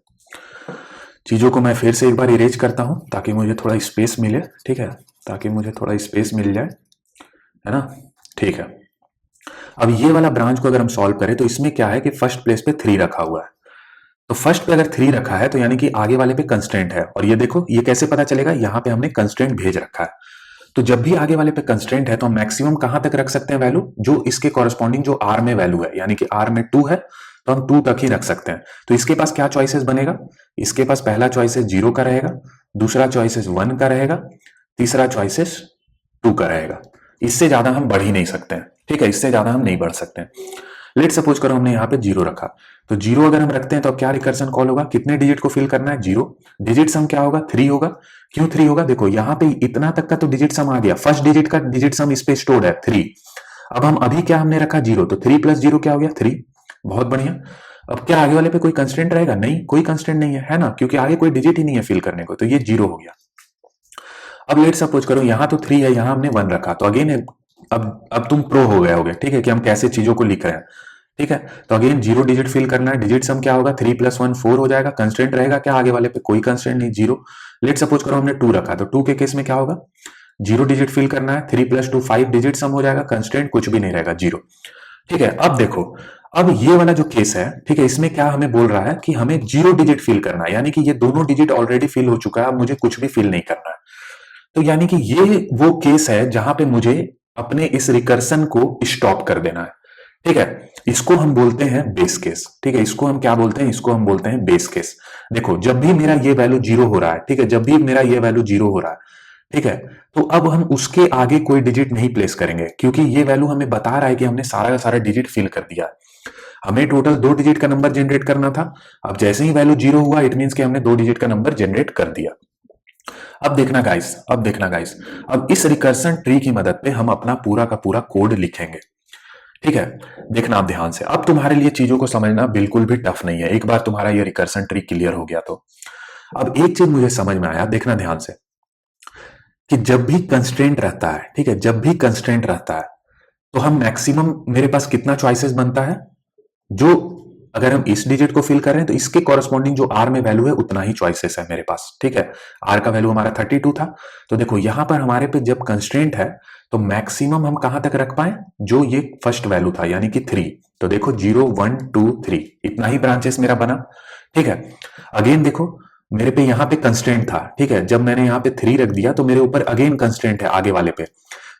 चीजों को मैं फिर से एक बार इरेज करता हूं ताकि मुझे थोड़ा स्पेस मिले। ठीक है, ताकि मुझे थोड़ा स्पेस मिल जाए, है ना। ठीक है, अब ये वाला ब्रांच को अगर हम सॉल्व करें तो इसमें क्या है कि फर्स्ट प्लेस पे 3 रखा हुआ है। तो फर्स्ट पे अगर 3 रखा है तो यानी कि आगे वाले पे कंस्ट्रेंट है, और ये देखो ये कैसे पता चलेगा, यहां पे हमने कंस्ट्रेंट भेज रखा है। तो जब भी आगे वाले पे कंस्ट्रेंट है तो हम मैक्सिमम कहां तक रख सकते हैं वैल्यू, जो इसके कॉरस्पॉन्डिंग जो आर में वैल्यू है, यानी कि आर में 2 है तो हम 2 तक ही रख सकते हैं। तो इसके पास क्या चॉइसेस बनेगा, इसके पास पहला चॉइसेस 0 का रहेगा, दूसरा चॉइसेस 1 का रहेगा, तीसरा चॉइसेस 2 का रहेगा। इससे ज्यादा हम बढ़ ही नहीं सकते हैं। ठीक है, इससे ज्यादा हम नहीं बढ़ सकते हैं। लेट सपोज करो हमने यहाँ पे 0 रखा, तो 0 अगर हम रखते हैं तो अब क्या रिकर्सन कॉल होगा, कितने डिजिट को फिल करना है, 0। डिजिट सम क्या होगा, 3 होगा। क्यों 3 होगा, देखो यहाँ पे इतना तक का तो डिजिट सम आ गया, फर्स्ट डिजिट का डिजिट सम इस पे स्टोर्ड है 3। अब हम अभी क्या हमने रखा, 0, तो 3 + 0 क्या हो गया, 3। बहुत बढ़िया। अब क्या आगे वाले पे कोई कंस्टेंट रहेगा, नहीं, कोई कंस्टेंट नहीं है ना, क्योंकि आगे कोई डिजिट ही नहीं है फिल करने को, तो ये 0 हो गया। अब लेट सपोज करो यहाँ तो 3 है, यहाँ हमने 1 रखा, तो अगेन अब तुम प्रो हो गए होगे। ठीक है, कि हम कैसे चीजों को लिख रहे हैं। ठीक है, तो अगेन 0 डिजिट फिल करना है। डिजिट सम क्या होगा, 3 + 1 4 हो जाएगा। कंस्टेंट रहेगा क्या आगे वाले पे, कोई कंस्टेंट नहीं, 0। लेट सपोज करो हमने 2 रखा, तो 2 के केस में क्या होगा, 0 डिजिट फिल करना है। 3 + 2 5 डिजिट सम हो जाएगा, कंस्टेंट कुछ भी नहीं रहेगा, 0। ठीक है, अब देखो, अब ये वाला जो केस है, ठीक है, इसमें क्या हमें बोल रहा है कि हमें 0 डिजिट फिल करना है, यानी कि ये दोनों डिजिट ऑलरेडी फिल हो चुका है, अब मुझे कुछ भी फिल नहीं करना है। तो यानी कि ये वो केस है जहां पे मुझे अपने इस रिकर्सन को स्टॉप कर देना है। ठीक है, इसको हम बोलते हैं बेस केस। ठीक है, इसको हम क्या बोलते हैं, इसको हम बोलते हैं बेस केस। देखो, जब भी मेरा ये वैल्यू 0 हो रहा है, ठीक है, जब भी मेरा ये वैल्यू 0 हो रहा है, ठीक है, तो अब हम उसके आगे कोई डिजिट नहीं प्लेस करेंगे, क्योंकि ये वैल्यू हमें बता रहा है कि हमने सारा का सारा डिजिट फिल कर दिया है। हमें टोटल 2 डिजिट का नंबर जनरेट करना था। अब जैसे ही वैल्यू 0 हुआ, इट मीन्स कि हमने 2 डिजिट का नंबर जनरेट कर दिया। अब देखना गाइस, अब देखना गाइस, अब इस रिकर्सन ट्री की मदद पे हम अपना पूरा का पूरा कोड लिखेंगे। ठीक है, देखना आप ध्यान से, अब तुम्हारे लिए चीजों को समझना बिल्कुल भी टफ नहीं है, एक बार तुम्हारा ये रिकर्सन ट्री क्लियर हो गया तो। अब एक चीज मुझे समझ में आया, देखना ध्यान से, कि जब भी कंस्ट्रेंट रहता है, ठीक है, जब भी कंस्ट्रेंट रहता है, तो हम मैक्सिमम, मेरे पास कितना चॉइसेस बनता है, जो अगर हम इस डिजिट को फिल कर रहे हैं तो इसके कॉरस्पॉन्डिंग जो आर में वैल्यू है उतना ही चॉइसेस है मेरे पास। ठीक है, आर का वैल्यू हमारा 32 था, तो देखो यहां पर हमारे पे जब कंस्ट्रेंट है तो मैक्सिमम हम कहां तक रख पाए, जो ये फर्स्ट वैल्यू था यानी कि 3। तो देखो 0 1 2 3 इतना ही ब्रांचेस मेरा बना। ठीक है, अगेन देखो मेरे पे यहाँ पे कंस्ट्रेंट था, ठीक है, जब मैंने यहाँ पे 3 रख दिया तो मेरे ऊपर अगेन कंस्ट्रेंट है आगे वाले पे।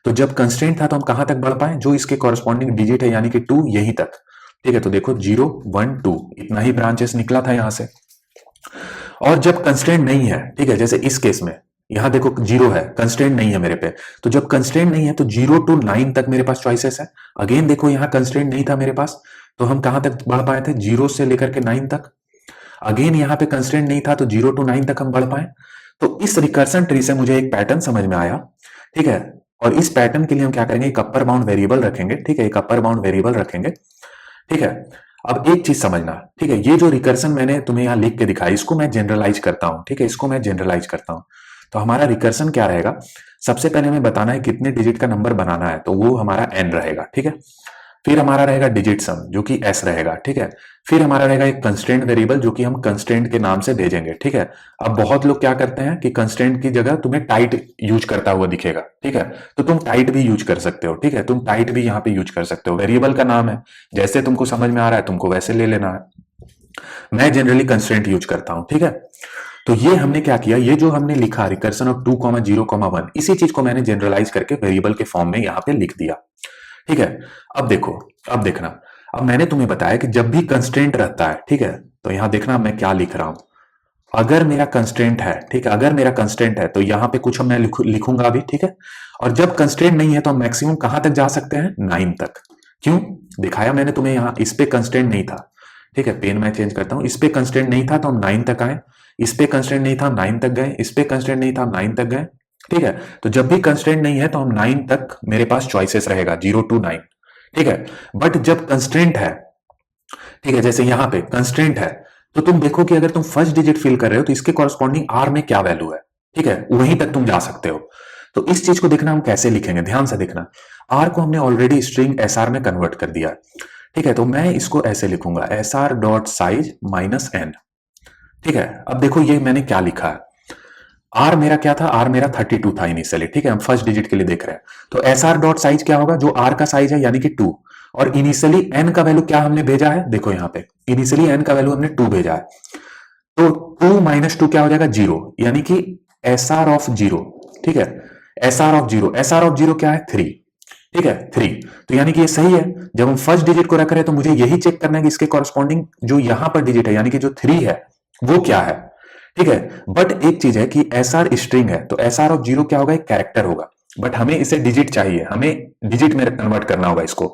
तो जब कंस्ट्रेंट था तो हम कहां तक बढ़ पाए, जो इसके कॉरस्पॉन्डिंग डिजिट है यानी कि 2 यहीं तक। ठीक है, तो देखो 0 1 2 इतना ही ब्रांचेस निकला था यहां से। और जब कंस्ट्रेंट नहीं है, ठीक है, जैसे इस केस में यहां देखो 0 है, कंस्ट्रेंट नहीं है मेरे पे, तो जब कंस्ट्रेंट नहीं है तो 0 to 9 तक मेरे पास चॉइसेस है। अगेन देखो यहां कंस्ट्रेंट नहीं था मेरे पास, तो हम कहां तक बढ़ पाए थे, 0 से लेकर के 9 तक। अगेन यहां पे कंस्ट्रेंट नहीं था तो 0 to 9 तक हम बढ़ पाए। तो इस रिकर्सन ट्री से मुझे एक पैटर्न समझ में आया। ठीक है, और इस पैटर्न के लिए हम क्या करेंगे, एक अपर बाउंड वेरिएबल रखेंगे। ठीक है, एक अपर बाउंड वेरिएबल रखेंगे। ठीक है, अब एक चीज समझना, ठीक है, ये जो रिकर्सन मैंने तुम्हें यहां लिख के दिखाई, इसको मैं जनरलाइज करता हूं। ठीक है, इसको मैं जनरलाइज करता हूं। तो हमारा रिकर्सन क्या रहेगा, सबसे पहले हमें बताना है कितने डिजिट का नंबर बनाना है, तो वो हमारा n रहेगा। ठीक है, फिर हमारा रहेगा डिजिट सम जो कि s रहेगा। ठीक है, फिर हमारा रहेगा एक कंस्ट्रेंट वेरिएबल जो कि हम कंस्ट्रेंट के नाम से भेजेंगे। ठीक है, अब बहुत लोग क्या करते हैं कि कंस्ट्रेंट की जगह तुम्हें टाइट यूज करता हुआ दिखेगा। ठीक है, तो तुम टाइट भी यूज कर सकते हो। ठीक है, तुम टाइट भी यहाँ पे यूज कर सकते हो, वेरिएबल का नाम है, जैसे तुमको समझ में आ रहा है तुमको वैसे ले लेना है। मैं जनरली कंस्ट्रेंट यूज करता हूं। ठीक है, तो ये हमने क्या किया, ये जो हमने लिखा रिकर्सन ऑफ 2, 0, 1, इसी चीज को मैंने जनरलाइज करके वेरिएबल के फॉर्म में यहां पे लिख दिया। ठीक है, अब देखो, अब देखना, अब मैंने तुम्हें बताया कि जब भी कंस्ट्रेंट रहता है, ठीक है, तो यहां देखना मैं क्या लिख रहा हूं। अगर मेरा कंस्ट्रेंट है, ठीक है, अगर मेरा कंस्ट्रेंट है तो यहां पे कुछ मैं लिखूंगा अभी। ठीक है, और जब कंस्ट्रेंट नहीं है तो हम मैक्सिमम कहां तक जा सकते हैं, 9 तक। क्यों दिखाया मैंने तुम्हें, यहां इस पे कंस्ट्रेंट नहीं था। ठीक है, पेन मैं चेंज करता हूं, इस पे कंस्ट्रेंट नहीं था तो हम 9 तक आए, इस पे कंस्ट्रेंट नहीं था 9 तक गए, इस पे कंस्ट्रेंट नहीं था 9 तक गए। ठीक है, तो जब भी कंस्ट्रेंट नहीं है तो हम 9 तक मेरे पास चॉइसेस रहेगा, 0 to 9। ठीक है, बट जब कंस्ट्रेंट है, ठीक है, जैसे यहां पे कंस्ट्रेंट है, तो तुम देखो कि अगर तुम फर्स्ट डिजिट फिल कर रहे हो तो इसके कॉरस्पॉन्डिंग आर में क्या वैल्यू है। ठीक है, वहीं तक तुम जा सकते हो। तो इस चीज को देखना हम कैसे लिखेंगे, ध्यान से देखना। आर को हमने ऑलरेडी स्ट्रिंग एस आर में कन्वर्ट कर दिया है। ठीक है, तो मैं इसको ऐसे लिखूंगा, S R dot size minus N. ठीक है, अब देखो ये मैंने क्या लिखा है, आर मेरा क्या था, आर मेरा 32 था इनिशियली। ठीक है, हम फर्स्ट डिजिट के लिए देख रहे हैं, तो एस आर डॉट साइज क्या होगा, जो आर का साइज है यानी कि 2, और इनिशियली एन का वैल्यू क्या हमने भेजा है, देखो यहां पे इनिशियली एन का वैल्यू हमने 2 भेजा है, तो 2 - 2 क्या हो जाएगा, 0, यानी कि एस आर ऑफ 0। ठीक है, S R of 0, S R of 0 क्या है, 3। ठीक है, 3, तो यानी कि ये सही है। जब हम फर्स्ट डिजिट को रख रहे हैं तो मुझे यही चेक करना है कि इसके कॉरस्पॉन्डिंग जो यहां पर डिजिट है यानी कि जो 3 है वो क्या है। ठीक है, बट एक चीज है कि एस आर स्ट्रिंग है, तो एस आर ऑफ 0 क्या होगा, एक कैरेक्टर होगा, बट हमें इसे डिजिट चाहिए, हमें डिजिट में कन्वर्ट करना होगा इसको।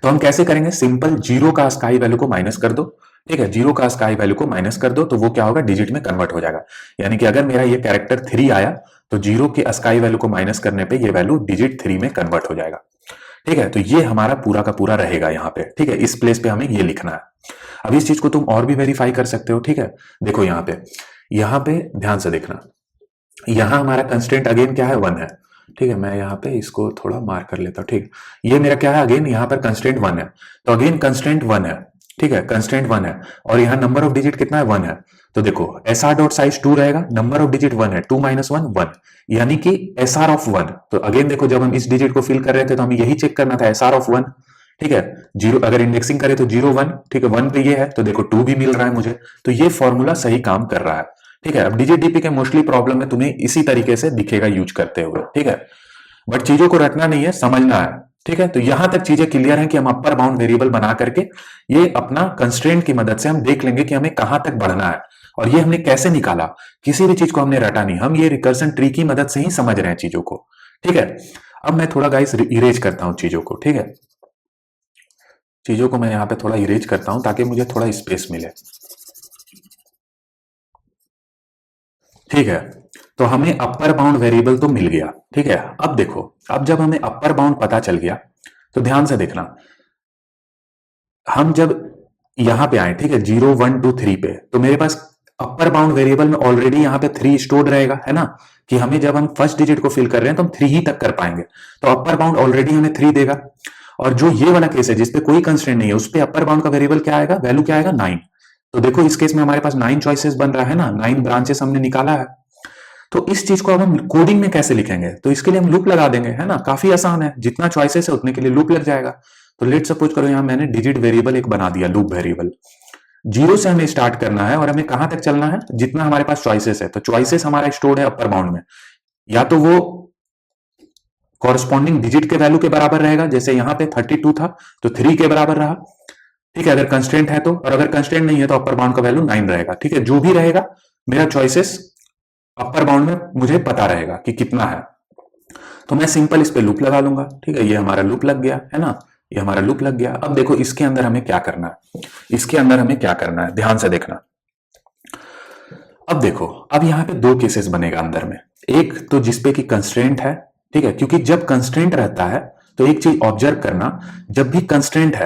तो हम कैसे करेंगे, सिंपल 0 का स्काई वैल्यू को माइनस कर दो। ठीक है, 0 का स्काई वैल्यू को माइनस कर दो तो वो क्या होगा, डिजिट में कन्वर्ट हो जाएगा। यानी कि अगर मेरा ये कैरेक्टर 3 आया तो 0 के स्काई वैल्यू को माइनस करने पे ये वैल्यू डिजिट 3 में कन्वर्ट हो जाएगा। ठीक है, तो ये हमारा पूरा का पूरा रहेगा यहाँ पे। ठीक है, इस प्लेस पे हमें ये लिखना है। अब इस चीज को तुम और भी वेरीफाई कर सकते हो। ठीक है, देखो यहाँ पे ध्यान से देखना, यहां हमारा कंस्ट्रेंट अगेन क्या है, 1 है। ठीक है, मैं यहाँ पे इसको थोड़ा मार्क कर लेता हूँ। ठीक, ये मेरा क्या है, अगेन यहाँ पर कंस्टेंट 1 है, तो अगेन कंस्टेंट 1 है। ठीक है, कंस्टेंट 1 है और यहाँ नंबर ऑफ डिजिट कितना है, 1 है। तो देखो एस आर डॉट साइज 2 रहेगा, नंबर ऑफ डिजिट 1 है, 2 माइनस 1 1, यानी कि एस आर ऑफ 1। तो अगेन देखो जब हम इस डिजिट को फिल कर रहे थे तो हमें यही चेक करना था, एस आर ऑफ 1। ठीक है, जीरो अगर इंडेक्सिंग करें तो 0 1, ठीक है, 1 पे ये है तो देखो 2 भी मिल रहा है मुझे, तो ये फॉर्मूला सही काम कर रहा है। ठीक है, अब डिजिट डीपी के मोस्टली प्रॉब्लम में तुम्हें इसी तरीके से दिखेगा यूज करते हुए। ठीक है, बट चीजों को रटना नहीं है, समझना है। ठीक है, तो यहां तक चीजें क्लियर हैं कि हम अपर बाउंड वेरिएबल बना करके ये अपना कंस्ट्रेंट की मदद से हम देख लेंगे कि हमें कहां तक बढ़ना है, और ये हमने कैसे निकाला। किसी भी चीज को हमने रटा नहीं, हम ये रिकर्सन ट्री की मदद से ही समझ रहे हैं चीजों को। ठीक है, अब मैं थोड़ा गाइस इरेज करता हूं चीजों को। ठीक है, चीजों को मैं यहां पे थोड़ा इरेज करता हूं ताकि मुझे थोड़ा स्पेस मिले। ठीक है, तो हमें अपर बाउंड वेरिएबल तो मिल गया। ठीक है, अब देखो, अब जब हमें अपर बाउंड पता चल गया तो ध्यान से देखना, हम जब यहां पे आए, ठीक है, 0 1 2 3 पे, तो मेरे पास अपर बाउंड वेरिएबल में ऑलरेडी यहां पे 3 स्टोर्ड रहेगा, है ना, कि हमें जब हम फर्स्ट डिजिट को फिल कर रहे हैं तो हम 3 ही तक कर पाएंगे, तो अपर बाउंड ऑलरेडी हमें 3 देगा। और जो ये वाला केस है जिसपे कोई कंस्ट्रेंट नहीं है, उस पे अपर बाउंड का वेरिएबल क्या आएगा, वैल्यू क्या आएगा, 9। तो देखो इस केस में हमारे पास 9 चॉइसेस बन रहा है ना, 9 ब्रांचेस हमने निकाला है। तो इस चीज को अब हम कोडिंग में कैसे लिखेंगे, तो इसके लिए हम लूप लगा देंगे, है ना, काफी आसान है, जितना चॉइसेस है उतने के लिए लूप लग जाएगा। तो लेट सपोज करो यहां मैंने डिजिट वेरिएबल एक बना दिया, लूप वेरिएबल। 0 से हमें स्टार्ट करना है और हमें कहां तक चलना है, जितना हमारे पास चॉइसेस है। तो चॉइसेस हमारा स्टोर्ड है अपर बाउंड में, या तो वो कॉरस्पॉन्डिंग डिजिट के वैल्यू के बराबर रहेगा, जैसे यहां पे 32 था तो 3 के बराबर रहा। ठीक है, अगर कंस्टेंट है तो, और अगर कंस्टेंट नहीं है तो अपर बाउंड का वैल्यू 9 रहेगा। ठीक है, जो भी रहेगा मेरा चॉइसेस अपर बाउंड में मुझे पता रहेगा कि कितना है, तो मैं सिंपल इस पे लूप लगा लूंगा। ठीक है, ये हमारा लूप लग गया है ना, ये हमारा लूप लग गया। अब देखो इसके अंदर हमें क्या करना है, इसके अंदर हमें क्या करना है, ध्यान से देखना। अब देखो, अब यहां पे 2 केसेस बनेगा अंदर में, एक तो जिसपे कि कंस्ट्रेंट है। ठीक है, क्योंकि जब कंस्ट्रेंट रहता है तो एक चीज ऑब्जर्व करना, जब भी कंस्ट्रेंट है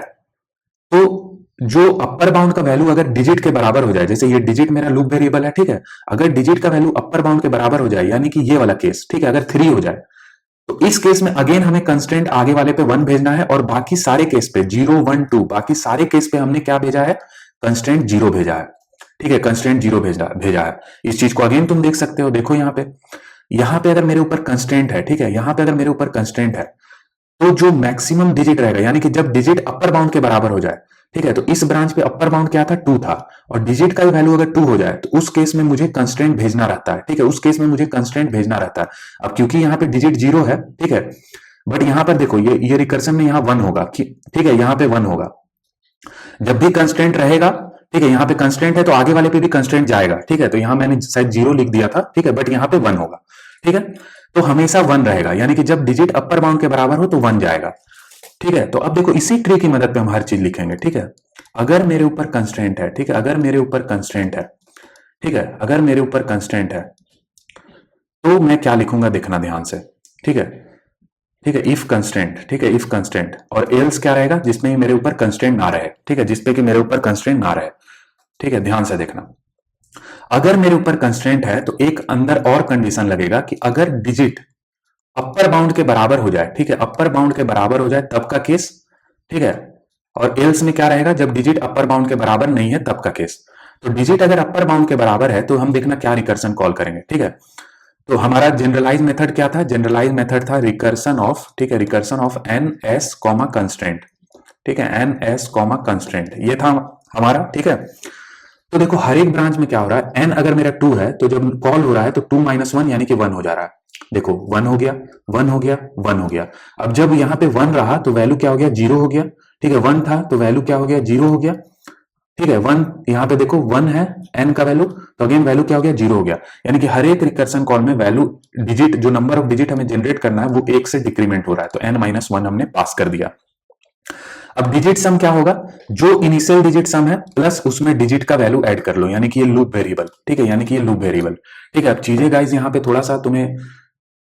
तो जो अपर बाउंड का वैल्यू अगर डिजिट के बराबर हो जाए, जैसे ये डिजिट मेरा लूप वेरिएबल है, ठीक है, अगर डिजिट का वैल्यू अपर बाउंड के बराबर हो जाए, यानी कि ये वाला केस, ठीक है, अगर 3 हो जाए, तो इस केस में अगेन हमें कंस्टेंट आगे वाले पे 1 भेजना है, और बाकी सारे केस पे 0 1 2 बाकी सारे केस पे हमने क्या भेजा है, कंस्टेंट 0 भेजा है। ठीक है, कंस्टेंट 0 भेजा है। इस चीज को अगेन तुम देख सकते हो, देखो यहां पे अगर मेरे ऊपर कंस्टेंट है, ठीक है, यहां पे अगर मेरे ऊपर कंस्टेंट है, तो जो मैक्सिमम डिजिट रहेगा, यानी कि जब डिजिट अपर बाउंड के बराबर हो जाए, ठीक है, तो इस ब्रांच पे अपर बाउंड क्या था, 2 था, और डिजिट का वैल्यू अगर 2 हो जाए तो उस केस में मुझे कंस्टेंट भेजना रहता है। ठीक है, उस केस में मुझे कंस्टेंट भेजना रहता है। अब क्योंकि यहाँ पे डिजिट 0 है, ठीक है, बट यहां पर देखो ये रिकर्सन में यहाँ 1 होगा, ठीक है, यहाँ पे 1 होगा। जब भी कंस्टेंट रहेगा, ठीक है, यहाँ पे कंस्टेंट है तो आगे वाले पे भी कंस्टेंट जाएगा। ठीक है, तो यहां मैंने शायद 0 लिख दिया था, ठीक है, बट यहाँ पे 1 होगा। ठीक है, तो हमेशा 1 रहेगा, यानी कि जब डिजिट अपर बाउंड के बराबर हो तो 1 जाएगा। ठीक है, तो अब देखो इसी ट्री की मदद पे हम हर चीज लिखेंगे। ठीक है, अगर मेरे ऊपर कंस्टेंट है, ठीक है, अगर मेरे ऊपर कंस्टेंट है, ठीक है, अगर मेरे ऊपर कंस्टेंट है, तो मैं क्या लिखूंगा देखना ध्यान से। ठीक है, ठीक है, इफ कंस्टेंट, ठीक है, इफ कंस्टेंट, और एल्स क्या रहेगा, जिसमें मेरे ऊपर कंस्टेंट ना रहे। ठीक है, जिसपे कि मेरे ऊपर कंस्टेंट ना रहे। ठीक है, ध्यान से देखना, अगर मेरे ऊपर कंस्टेंट है तो एक अंदर और कंडीशन लगेगा कि अगर डिजिट अपर बाउंड के बराबर हो जाए, ठीक है, अपर बाउंड के बराबर हो जाए तब का केस। ठीक है, और एल्स में क्या रहेगा, जब डिजिट अपर बाउंड के बराबर नहीं है तब का केस। तो डिजिट अगर अपर बाउंड के बराबर है तो हम देखना क्या रिकर्सन कॉल करेंगे। ठीक है, तो हमारा जनरलाइज मेथड क्या था, जनरलाइज मेथड था रिकर्सन ऑफ, ठीक है, recursion of N S comma constant. ठीक है, एन एस कॉमा कंस्टेंट, ये था हमारा। ठीक है, तो देखो हर एक ब्रांच में क्या हो रहा है, एन अगर मेरा 2 है तो जब कॉल हो रहा है तो 2 माइनस 1 यानी कि 1 हो जा रहा है। देखो 1 हो गया, 1 हो गया, 1 हो गया। अब जब यहाँ पे 1 रहा तो वैल्यू क्या हो गया, 0 हो गया। ठीक है, 1 था तो वैल्यू क्या हो गया, 0 हो गया। ठीक है, 1 यहाँ पे देखो 1 है एन का वैल्यू, तो अगेन वैल्यू क्या हो गया, 0 हो गया। यानी कि हर एक रिकर्सन कॉल में वैल्यू डिजिट, जो नंबर ऑफ डिजिट हमें जनरेट करना है वो 1 से डिक्रीमेंट हो रहा है, तो एन माइनस 1 हमने पास कर दिया। अब डिजिट सम क्या होगा, जो इनिशियल डिजिट सम है प्लस उसमें डिजिट का वैल्यू ऐड कर लो, यानी कि ये लूप वेरिएबल। ठीक है, यानी कि ये लूप वेरिएबल। ठीक है, अब चीजें गाइस यहाँ पे थोड़ा सा तुम्हें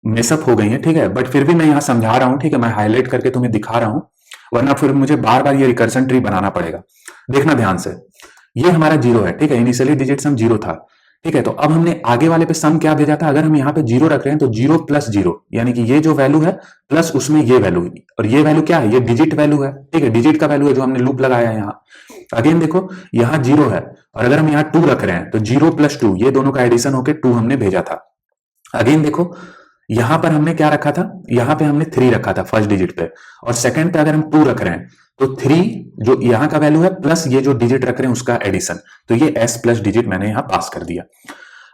मिसअप हो गई है। ठीक है, बट फिर भी मैं यहाँ समझा रहा हूँ। ठीक है, मैं हाईलाइट करके तुम्हें दिखा रहा हूँ, वरना फिर मुझे बार बार ये रिकर्सन ट्री बनाना पड़ेगा। देखना ध्यान से, ये हमारा 0 है। ठीक है, इनिशियली डिजिट सम 0 था, ठीक है, तो अब हमने आगे वाले पे सम क्या भेजा था, अगर हम यहाँ पे जीरो रख रहे हैं तो जीरो प्लस जीरो, यानी कि ये जो वैल्यू है प्लस उसमें ये वैल्यू, और ये वैल्यू क्या है, ये डिजिट वैल्यू है। ठीक है, डिजिट का वैल्यू है जो हमने लूप लगाया है यहाँ। अगेन देखो यहाँ जीरो है, और अगर हम यहाँ टू रख रहे हैं तो जीरो प्लस टू, ये दोनों का एडिशन होकर टू हमने भेजा था। अगेन देखो यहां पर हमने क्या रखा था, यहां पे हमने थ्री रखा था फर्स्ट डिजिट पे, और सेकंड पे अगर हम टू रख रहे हैं तो थ्री जो यहां का वैल्यू है प्लस ये जो डिजिट रख रहे हैं उसका एडिशन, तो ये एस प्लस डिजिट मैंने यहां पास कर दिया।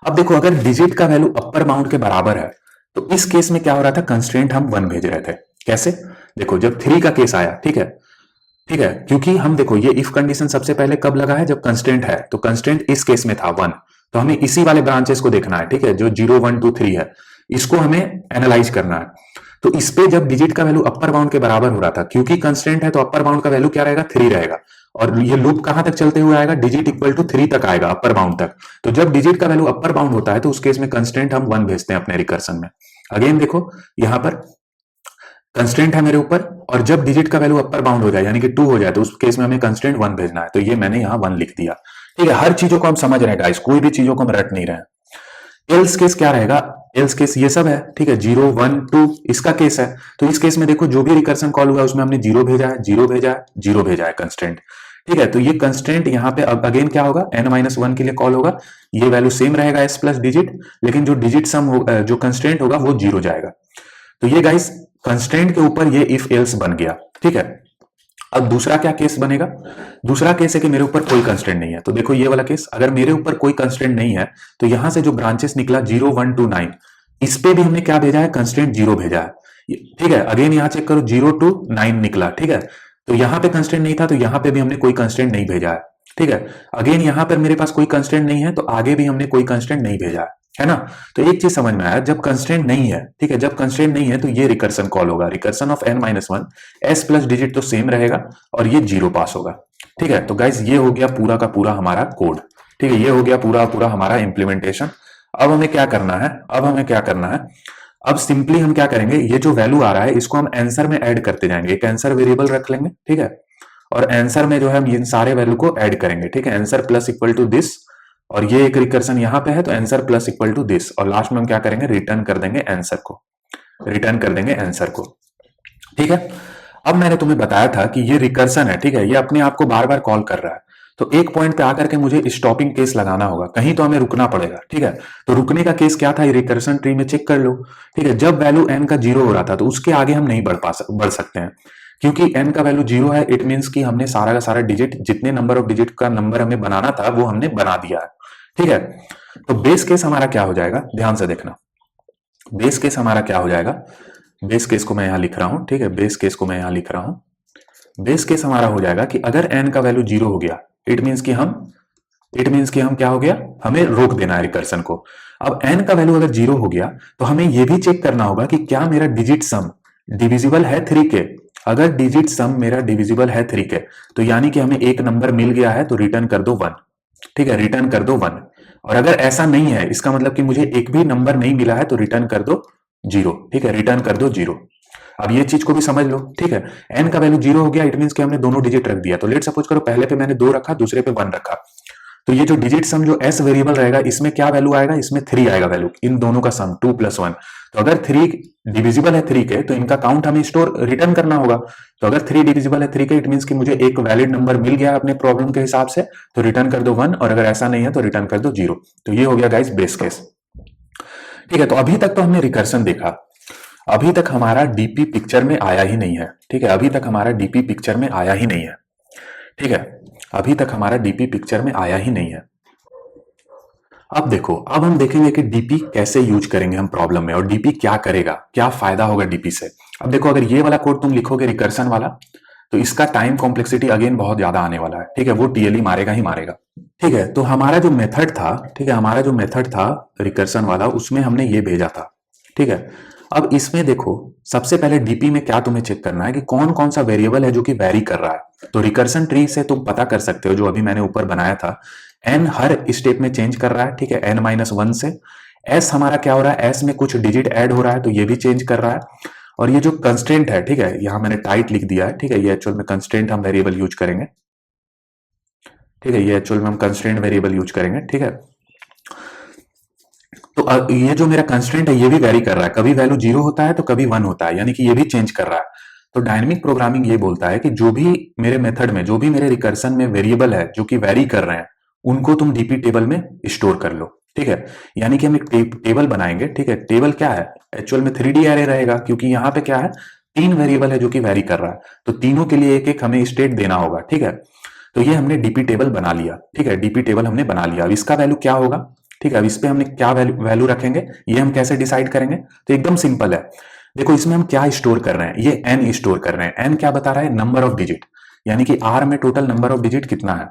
अब देखो अगर डिजिट का वैल्यू अपर बाउंड के बराबर है तो इस केस में क्या हो रहा था, कंस्ट्रेंट हम वन भेज रहे थे। कैसे, देखो जब थ्री का केस आया, ठीक है, ठीक है, क्योंकि हम देखो ये इफ कंडीशन सबसे पहले कब लगा है, जब कंस्टेंट है, तो कंस्टेंट इस केस में था वन, तो हमें इसी वाले ब्रांचेस को देखना है। ठीक है, जो 0 1 2 3 है इसको हमें एनालाइज करना है। तो इस पे जब डिजिट का वैल्यू अपर बाउंड के बराबर हो रहा था, क्योंकि कंस्टेंट है तो अपर बाउंड का वैल्यू क्या रहेगा, थ्री रहेगा, और ये लूप कहां तक चलते हुए आएगा, डिजिट इक्वल टू थ्री तक आएगा, अपर बाउंड तक। तो जब डिजिट का वैल्यू अपर बाउंड होता है तो उस केस में कंस्टेंट हम वन भेजते हैं अपने रिकर्सन में। अगेन देखो यहां पर कंस्टेंट है मेरे ऊपर, और जब डिजिट का वैल्यू अपर बाउंड हो जाए यानी कि टू हो जाए तो उस केस में हमें कंस्टेंट वन भेजना है, तो ये मैंने यहाँ वन लिख दिया। ठीक है, हर चीजों को हम समझ रहे हैं गाइस, कोई भी चीजों को हम रट नहीं रहे हैं। एल्स केस क्या रहेगा, एल्स केस ये सब है। ठीक है, 0 1 2 इसका केस है, तो इस केस में देखो जो भी रिकर्सन कॉल हुआ है उसमें हमने जीरो भेजा है, जीरो भेजा है, जीरो भेजा है कंस्टेंट। ठीक है, तो ये कंस्टेंट यहाँ पे अब अगेन क्या होगा, n-1 के लिए कॉल होगा, ये वैल्यू सेम रहेगा एस प्लस डिजिट, लेकिन जो डिजिट सम जो कंस्टेंट होगा वो जीरो जाएगा। तो ये गाइस कंस्टेंट के ऊपर ये इफ एल्स बन गया। ठीक है, अब दूसरा क्या केस बनेगा, दूसरा केस है कि मेरे ऊपर कोई कंस्टेंट नहीं है। तो देखो ये वाला केस, अगर मेरे ऊपर कोई कंस्टेंट नहीं है तो यहां से जो ब्रांचेस निकला 0 1 2 9, इस पे भी हमने क्या भेजा है, कंस्टेंट जीरो भेजा है। ठीक है, अगेन यहां चेक करो 0 2 9 निकला। ठीक है, तो यहां पे कंस्टेंट नहीं था तो यहां पे भी हमने कोई कंस्टेंट नहीं भेजा है। ठीक है, अगेन यहां पर मेरे पास कोई कंस्टेंट नहीं है तो आगे भी हमने कोई कंस्टेंट नहीं भेजा है ना। तो एक चीज समझ में आया, जब कंस्टेंट नहीं है, ठीक है, जब कंस्टेंट नहीं है तो ये रिकर्सन कॉल होगा, recursion of n-1, s plus digit तो सेम रहेगा और ये जीरो पास होगा। ठीक है, तो गाइज ये हो गया पूरा का पूरा हमारा कोड। ठीक है, ये हो गया पूरा पूरा हमारा इंप्लीमेंटेशन। अब हमें क्या करना है, अब हमें क्या करना है, अब सिंपली हम क्या करेंगे, ये जो वैल्यू आ रहा है इसको हम आंसर में ऐड करते जाएंगे, एक आंसर वेरिएबल रख लेंगे। ठीक है, और आंसर में जो है हम इन सारे वैल्यू को ऐड करेंगे। ठीक है, answer plus equal to this, और ये एक रिकर्सन यहां पे है तो answer plus equal to this, और लास्ट में हम क्या करेंगे, रिटर्न कर देंगे आंसर को, रिटर्न कर देंगे आंसर को। ठीक है, अब मैंने तुम्हें बताया था कि ये रिकर्सन है। ठीक है, ये अपने आप को बार बार कॉल कर रहा है, तो एक पॉइंट पे आकर के मुझे स्टॉपिंग केस लगाना होगा, कहीं तो हमें रुकना पड़ेगा। ठीक है, तो रुकने का केस क्या था, ये रिकर्सन ट्री में चेक कर लो। ठीक है, जब वैल्यू n का जीरो हो रहा था तो उसके आगे हम नहीं बढ़ सकते हैं, क्योंकि n का वैल्यू जीरो है, इट मीन्स कि हमने सारा का सारा डिजिट, जितने नंबर ऑफ डिजिट का नंबर हमें बनाना था वो हमने बना दिया है। ठीक है, तो बेस केस हमारा क्या हो जाएगा, ध्यान से देखना, बेस केस हमारा क्या हो जाएगा, बेस केस को मैं यहां लिख रहा हूं। ठीक है, बेस केस को मैं यहां लिख रहा हूं। बेस केस हमारा हो जाएगा कि अगर n का वैल्यू जीरो हो गया, इट मीन्स कि हम क्या हो गया, हमें रोक देना है रिकर्सन को। अब n का वैल्यू अगर जीरो हो गया तो हमें यह भी चेक करना होगा कि क्या मेरा डिजिट सम डिविजिबल है थ्री के। अगर डिजिट सम मेरा डिविजिबल है थ्री के तो यानी कि हमें एक नंबर मिल गया है, तो रिटर्न कर दो वन। ठीक है, रिटर्न कर दो वन। और अगर ऐसा नहीं है, इसका मतलब कि मुझे एक भी नंबर नहीं मिला है, तो रिटर्न कर दो जीरो। ठीक है, रिटर्न कर दो जीरो। अब ये चीज को भी समझ लो। ठीक है, n का वैल्यू जीरो हो गया, इट मींस कि हमने दोनों डिजिट रख दिया। तो लेट सपोज करो पहले पे मैंने दो रखा, दूसरे पे वन रखा, तो ये जो डिजिट सम जो s वेरिएबल रहेगा इसमें क्या वैल्यू आएगा, इसमें थ्री आएगा वैल्यू, इन दोनों का सम 2 + 1। तो अगर थ्री डिविजिबल है थ्री के तो इनका काउंट हमें स्टोर रिटर्न करना होगा। तो अगर थ्री डिविजिबल है थ्री के, इट मींस कि मुझे एक वैलिड नंबर मिल गया अपने प्रॉब्लम के हिसाब से, तो रिटर्न कर दो वन, और अगर ऐसा नहीं है तो रिटर्न कर दो जीरो। तो ये हो गया गाइस बेस केस। ठीक है, तो अभी तक तो हमने रिकर्सन देखा, अभी तक हमारा डीपी पिक्चर में आया ही नहीं है। ठीक है, अभी तक हमारा डीपी पिक्चर में आया ही नहीं है। ठीक है, अभी तक हमारा डीपी पिक्चर में आया ही नहीं है। अब देखो, अब हम देखेंगे कि डीपी कैसे यूज करेंगे हम प्रॉब्लम में, और डीपी क्या करेगा, क्या फायदा होगा डीपी से। अब देखो, अगर ये वाला कोड तुम लिखोगे रिकर्सन वाला, तो इसका टाइम कॉम्प्लेक्सिटी अगेन बहुत ज्यादा आने वाला है। ठीक है, वो टीएलई मारेगा ही मारेगा। ठीक है, तो हमारा जो मेथड था, ठीक है, हमारा जो मेथड था रिकर्सन वाला, उसमें हमने ये भेजा था। ठीक है, अब इसमें देखो, सबसे पहले डीपी में क्या तुम्हें चेक करना है कि कौन कौन सा वेरिएबल है जो कि वेरी कर रहा है। तो रिकर्सन ट्री से तुम पता कर सकते हो, जो अभी मैंने ऊपर बनाया था, n हर स्टेप में चेंज कर रहा है। ठीक है, n-1 से s हमारा क्या हो रहा है, s में कुछ डिजिट ऐड हो रहा है तो ये भी चेंज कर रहा है। और ये जो कंस्टेंट है, ठीक है, यहां मैंने टाइट लिख दिया है। ठीक है, ये एक्चुअल में कंस्टेंट हम वेरिएबल यूज करेंगे। ठीक है, ये एक्चुअल में हम कंस्टेंट वेरिएबल यूज करेंगे। ठीक है, तो ये जो मेरा कंस्ट्रेंट है ये भी वेरी कर रहा है, कभी वैल्यू 0 होता है तो कभी 1 होता है, यानी कि ये भी चेंज कर रहा है। तो डायनेमिक प्रोग्रामिंग ये बोलता है कि जो भी मेरे मेथड में, जो भी मेरे रिकर्सन में वेरिएबल है जो कि वेरी कर रहे हैं, उनको तुम डीपी टेबल में स्टोर कर लो, ठीक है। यानी कि हम एक टेबल बनाएंगे, ठीक है। टेबल क्या है, एक्चुअल में 3D एरे रहेगा, क्योंकि यहाँ पे क्या है, 3 वेरिएबल है जो कि वेरी कर रहा है, तो तीनों के लिए एक एक हमें स्टेट देना होगा, ठीक है। तो ये हमने डीपी टेबल बना लिया, ठीक है, डीपी टेबल हमने बना लिया। अब इसका वैल्यू क्या होगा, ठीक है, अब इस पे हमने क्या वैल्यू रखेंगे, ये हम कैसे डिसाइड करेंगे। तो एकदम सिंपल है, देखो इसमें हम क्या स्टोर कर रहे हैं, ये एन स्टोर कर रहे हैं। एन क्या बता रहा है, नंबर ऑफ डिजिट, यानी कि आर में टोटल नंबर ऑफ डिजिट कितना है।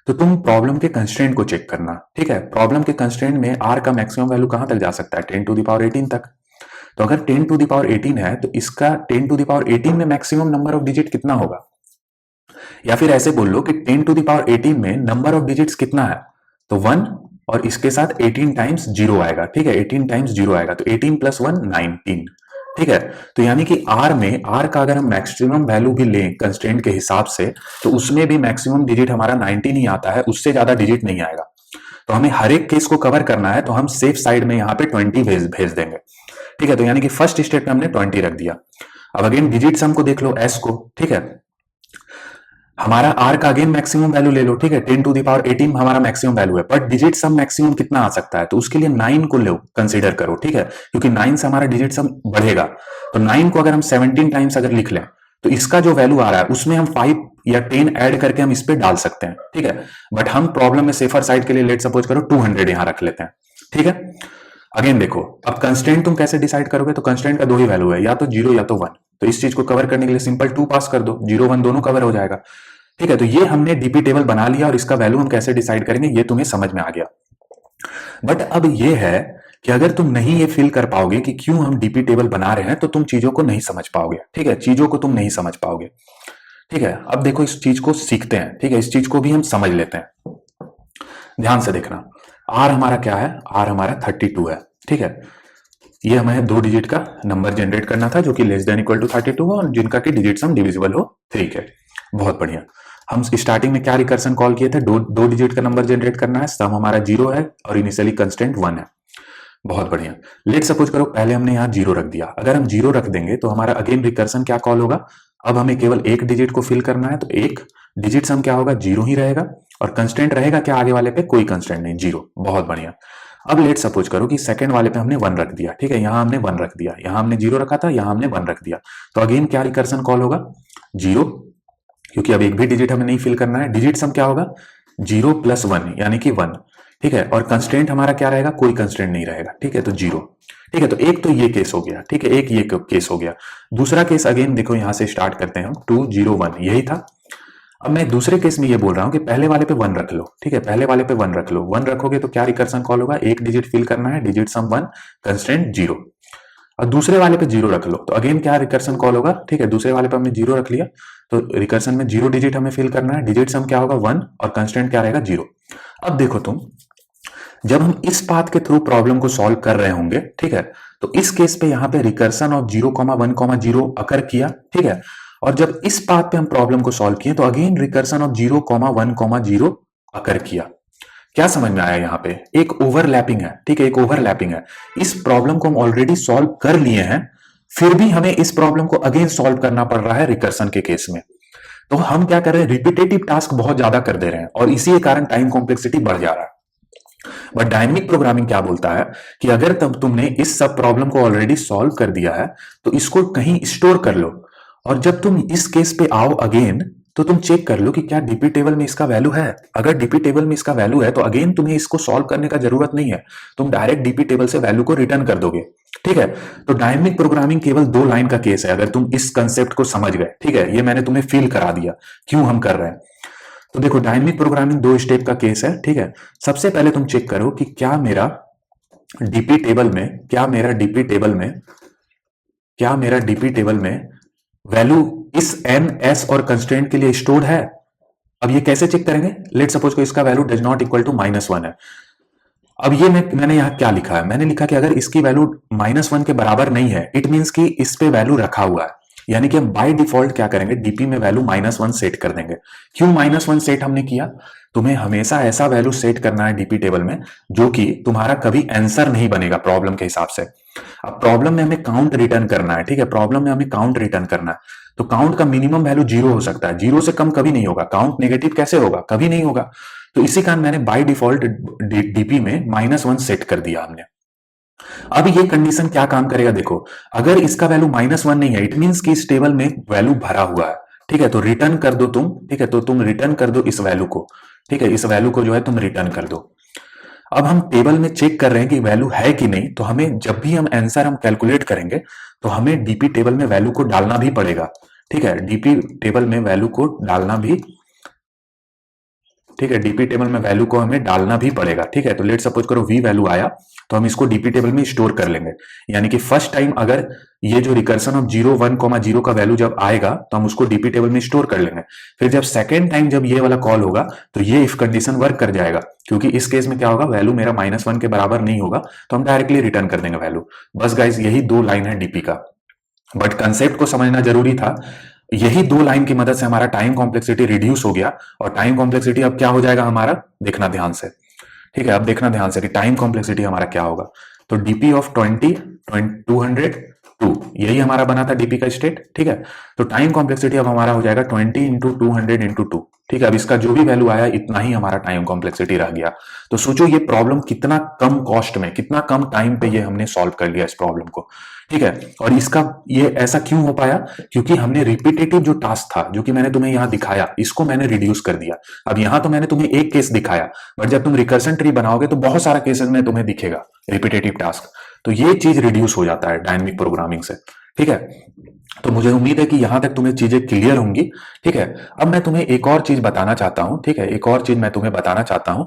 तो तुम प्रॉब्लम के कंस्ट्रेंट को चेक करना, ठीक है। प्रॉब्लम के कंस्ट्रेंट में आर का मैक्सिमम वैल्यू कहां तक जा सकता है, 10 टू द पावर 18 तक। तो अगर 10 टू द पावर 18 है तो इसका 10 टू द पावर 18 में मैक्सिमम नंबर ऑफ डिजिट कितना होगा, या फिर ऐसे बोल लो कि 10 टू द पावर 18 में नंबर ऑफ डिजिट्स कितना है, तो 1, और इसके साथ 18 टाइम्स 0 आएगा, ठीक है, 18 टाइम्स 0 आएगा, तो 18 प्लस 1 19, ठीक है। तो यानी कि आर में, आर का अगर हम मैक्सिमम वैल्यू भी लें कंस्ट्रेंट के हिसाब से, तो उसमें भी मैक्सिमम डिजिट हमारा 19 ही आता है, उससे ज्यादा डिजिट नहीं आएगा। तो हमें हर एक केस को कवर करना है, तो हम सेफ साइड में यहाँ पे 20 भेज देंगे, ठीक है। तो यानी कि फर्स्ट स्टेट में हमने 20 रख दिया। अब अगेन डिजिट सम को देख लो, एस को, ठीक है। हमारा आर का अगेन मैक्सिमम वैल्यू ले लो, ठीक है, 10 टू द पावर 18 हमारा मैक्सिमम वैल्यू है, बट डिजिट सम मैक्सिमम कितना आ सकता है, तो उसके लिए 9 को लो, कंसीडर करो, ठीक है, क्योंकि 9 से हमारा डिजिट सम बढ़ेगा। तो 9 को अगर हम 17 टाइम्स अगर लिख लें, तो इसका जो वैल्यू आ रहा है उसमें हम 5 या 10 ऐड करके हम इस पे डाल सकते हैं, ठीक है। बट हम प्रॉब्लम में सेफर साइड के लिए लेट सपोज करो 200 यहां रख लेते हैं, ठीक है। अगेन देखो, अब कंस्टेंट तुम कैसे डिसाइड करोगे, तो कंस्टेंट का दो ही वैल्यू है, या तो 0 या तो 1। तो इस चीज को कवर करने के लिए सिंपल 2 पास कर दो, 0 1 दोनों कवर हो जाएगा, ठीक है। तो ये हमने डीपी टेबल बना लिया, और इसका वैल्यू हम कैसे डिसाइड करेंगे ये तुम्हें समझ में आ गया। बट अब ये है कि अगर तुम नहीं ये फील कर पाओगे कि क्यों हम डीपी टेबल बना रहे हैं, तो तुम चीजों को नहीं समझ पाओगे, ठीक है, चीजों को तुम नहीं समझ पाओगे, ठीक है। अब देखो इस चीज को सीखते हैं, ठीक है, इस चीज को भी हम समझ लेते हैं, ध्यान से देखना। आर हमारा क्या है, आर हमारा 32 है, ठीक है। ये हमें 2 डिजिट का नंबर जनरेट करना था जो कि लेस देन इक्वल टू 32 हो, और जिनका की डिजिट सम डिविजिबल हो 3 के। बहुत बढ़िया। हम स्टार्टिंग में क्या रिकर्सन कॉल किए थे, दो डिजिट का नंबर जनरेट करना है, सम हमारा 0 है और इनिशियली कंस्टेंट 1 है। बहुत बढ़िया। लेट सपोज करो पहले हमने यहाँ 0 रख दिया, अगर हम 0 रख देंगे तो हमारा अगेन रिकर्सन क्या कॉल होगा, अब हमें केवल एक डिजिट को फिल करना है, तो एक डिजिट सम क्या होगा, 0 ही रहेगा, और कंस्टेंट रहेगा क्या आगे वाले पे, कोई कंस्टेंट नहीं, 0। बहुत बढ़िया। अब लेट सपोज करो कि सेकंड वाले पे हमने 1 रख दिया, ठीक है, यहां हमने 1 रख दिया, यहां हमने 0 रखा था, यहां हमने 1 रख दिया, तो अगेन क्या रिकर्सन कॉल होगा, 0, क्योंकि अब एक भी डिजिट हमें नहीं फिल करना है। डिजिट सम क्या होगा, 0 प्लस 1 यानी कि 1, ठीक है, और कंस्टेंट हमारा क्या रहेगा, कोई कंस्टेंट नहीं रहेगा, ठीक है, तो 0, ठीक है। तो एक तो ये केस हो गया, ठीक है, एक ये केस हो गया। दूसरा केस अगेन देखो, यहां से स्टार्ट करते हैं हम, 2 0 1 यही था। अब मैं दूसरे केस में ये बोल रहा हूं कि पहले वाले पे 1 रख लो, ठीक है, पहले वाले पे 1 रख लो। 1 रखोगे तो क्या रिकर्सन कॉल होगा, एक डिजिट फिल करना है, डिजिट सम 1, कंस्टेंट 0, और दूसरे वाले पे 0 रख लो, तो अगेन क्या रिकर्सन कॉल होगा, ठीक है, दूसरे वाले पे हमने 0 रख लिया, तो रिकर्सन में 0 डिजिट हमें फिल करना है, डिजिट सम क्या होगा 1, और कंस्टेंट क्या रहेगा 0। अब देखो तुम, जब हम इस पाथ के थ्रू प्रॉब्लम को सॉल्व कर रहे होंगे, ठीक है, तो इस केस पे यहाँ पे रिकर्सन ऑफ 0,1,0 अकर किया, ठीक है, और जब इस पाथ पे हम प्रॉब्लम को सॉल्व किए तो अगेन रिकर्सन ऑफ 0,1,0 अकर किया। क्या समझ में आया, यहाँ पे एक ओवरलैपिंग है, ठीक है, एक ओवरलैपिंग है। इस प्रॉब्लम को हम ऑलरेडी सॉल्व कर लिए हैं, फिर भी हमें इस प्रॉब्लम को अगेन सॉल्व करना पड़ रहा है रिकर्सन के केस में। तो हम क्या कर रहे हैं, रिपीटेटिव टास्क बहुत ज्यादा कर दे रहे हैं, और इसी के कारण टाइम कॉम्प्लेक्सिटी बढ़ जा रहा है। बट डायनेमिक प्रोग्रामिंग क्या बोलता है कि अगर तब तुमने इस सब प्रॉब्लम को ऑलरेडी सॉल्व कर दिया है, तो इसको कहीं स्टोर कर लो, और जब तुम इस केस पे आओ अगेन, तो तुम चेक कर लो कि क्या डीपी टेबल में इसका वैल्यू है। अगर डीपी टेबल में इसका वैल्यू है तो अगेन तुम्हें इसको सॉल्व करने का जरूरत नहीं है, तुम डायरेक्ट डीपी टेबल से वैल्यू को रिटर्न कर दोगे, ठीक है। तो डायनेमिक प्रोग्रामिंग केवल 2 लाइन का केस है, अगर तुम इस कंसेप्ट को समझ गए, ठीक है, ये मैंने तुम्हें फील करा दिया क्यों हम कर रहे हैं। तो देखो डायनेमिक प्रोग्रामिंग 2 स्टेप का केस है, ठीक है। सबसे पहले तुम चेक करो कि क्या मेरा डीपी टेबल में वैल्यू इस एन एस और कंस्ट्रेंट के लिए स्टोर्ड है। अब ये कैसे चेक करेंगे, लेट सपोज को इसका value does not equal to -1 है। अब ये मैंने यहां क्या लिखा है, मैंने लिखा कि अगर इसकी वैल्यू -1 के बराबर नहीं है, इट मींस कि इस पे वैल्यू रखा हुआ है। यानी कि हम बाय डिफॉल्ट क्या करेंगे, डीपी में वैल्यू -1 सेट कर देंगे। क्यों -1 सेट हमने किया? तुम्हें हमेशा ऐसा वैल्यू सेट करना है डीपी टेबल में जो कि तुम्हारा कभी आंसर नहीं बनेगा प्रॉब्लम के हिसाब से। अब प्रॉब्लम में हमें काउंट रिटर्न करना है, ठीक है, प्रॉब्लम में हमें काउंट रिटर्न करना है, तो काउंट का मिनिमम वैल्यू 0 हो सकता है, 0 से कम कभी नहीं होगा। काउंट नेगेटिव कैसे होगा? कभी नहीं होगा। तो इसी कारण मैंने बाय डिफॉल्ट डीपी में -1 सेट कर दिया हमने। अब ये कंडीशन क्या काम करेगा देखो, अगर इसका वैल्यू -1 नहीं है, इट मींस कि इस टेबल में वैल्यू भरा हुआ है, ठीक है, तो रिटर्न कर दो तुम, ठीक है, तो तुम रिटर्न कर दो इस वैल्यू को, ठीक है, इस वैल्यू को जो है तुम रिटर्न कर दो। अब हम टेबल में चेक कर रहे हैं कि वैल्यू है कि नहीं, तो हमें जब भी हम आंसर हम कैलकुलेट करेंगे तो हमें डीपी टेबल में वैल्यू को डालना भी पड़ेगा, ठीक है, डीपी टेबल में वैल्यू को डालना भी, ठीक है, डीपी टेबल में वैल्यू को हमें डालना भी पड़ेगा, ठीक है। तो लेट सपोज करो वी वैल्यू आया तो हम इसको डीपी टेबल में स्टोर कर लेंगे, यानी कि फर्स्ट टाइम अगर ये जो रिकर्सन ऑफ 0 1 0 का वैल्यू जब आएगा तो हम उसको डीपी टेबल में स्टोर कर लेंगे। फिर जब सेकेंड टाइम जब ये वाला कॉल होगा तो ये इफ कंडीशन वर्क कर जाएगा, क्योंकि इस केस में क्या होगा, वैल्यू मेरा -1 के बराबर नहीं होगा, तो हम डायरेक्टली रिटर्न कर देंगे वैल्यू। बस गाइज यही 2 लाइन है डीपी का, बट कंसेप्ट को समझना जरूरी था। यही 2 लाइन की मदद से हमारा टाइम कॉम्प्लेक्सिटी रिड्यूस हो गया, और टाइम कॉम्प्लेक्सिटी अब क्या हो जाएगा हमारा, देखना ध्यान से, ठीक है, अब देखना ध्यान से कि टाइम कॉम्प्लेक्सिटी हमारा क्या होगा। तो डीपी ऑफ 202, यही हमारा बना था डीपी का स्टेट, ठीक है। तो टाइम कॉम्प्लेक्सिटी अब हमारा हो जाएगा 20 इंटू 200 इंटू 2, ठीक है। अब इसका जो भी वैल्यू आया इतना ही हमारा टाइम कॉम्प्लेक्सिटी रह गया। तो सोचो ये प्रॉब्लम कितना कम कॉस्ट में, कितना कम टाइम पे ये हमने सॉल्व कर लिया इस प्रॉब्लम को, ठीक है। और इसका ये ऐसा क्यों हो पाया, क्योंकि हमने रिपीटेटिव जो टास्क था, जो कि मैंने तुम्हें यहां दिखाया, इसको मैंने रिड्यूस कर दिया। अब यहां तो मैंने तुम्हें एक केस दिखाया, बट जब तुम रिकर्सन ट्री बनाओगे तो बहुत सारा केसेस में तुम्हें दिखेगा रिपीटेटिव टास्क, तो ये चीज रिड्यूस हो जाता है डायनेमिक प्रोग्रामिंग से, ठीक है। तो मुझे उम्मीद है कि यहां तक तुम्हें चीजें क्लियर होंगी, ठीक है। अब मैं तुम्हें एक और चीज बताना चाहता हूं, ठीक है, एक और चीज मैं तुम्हें बताना चाहता हूं,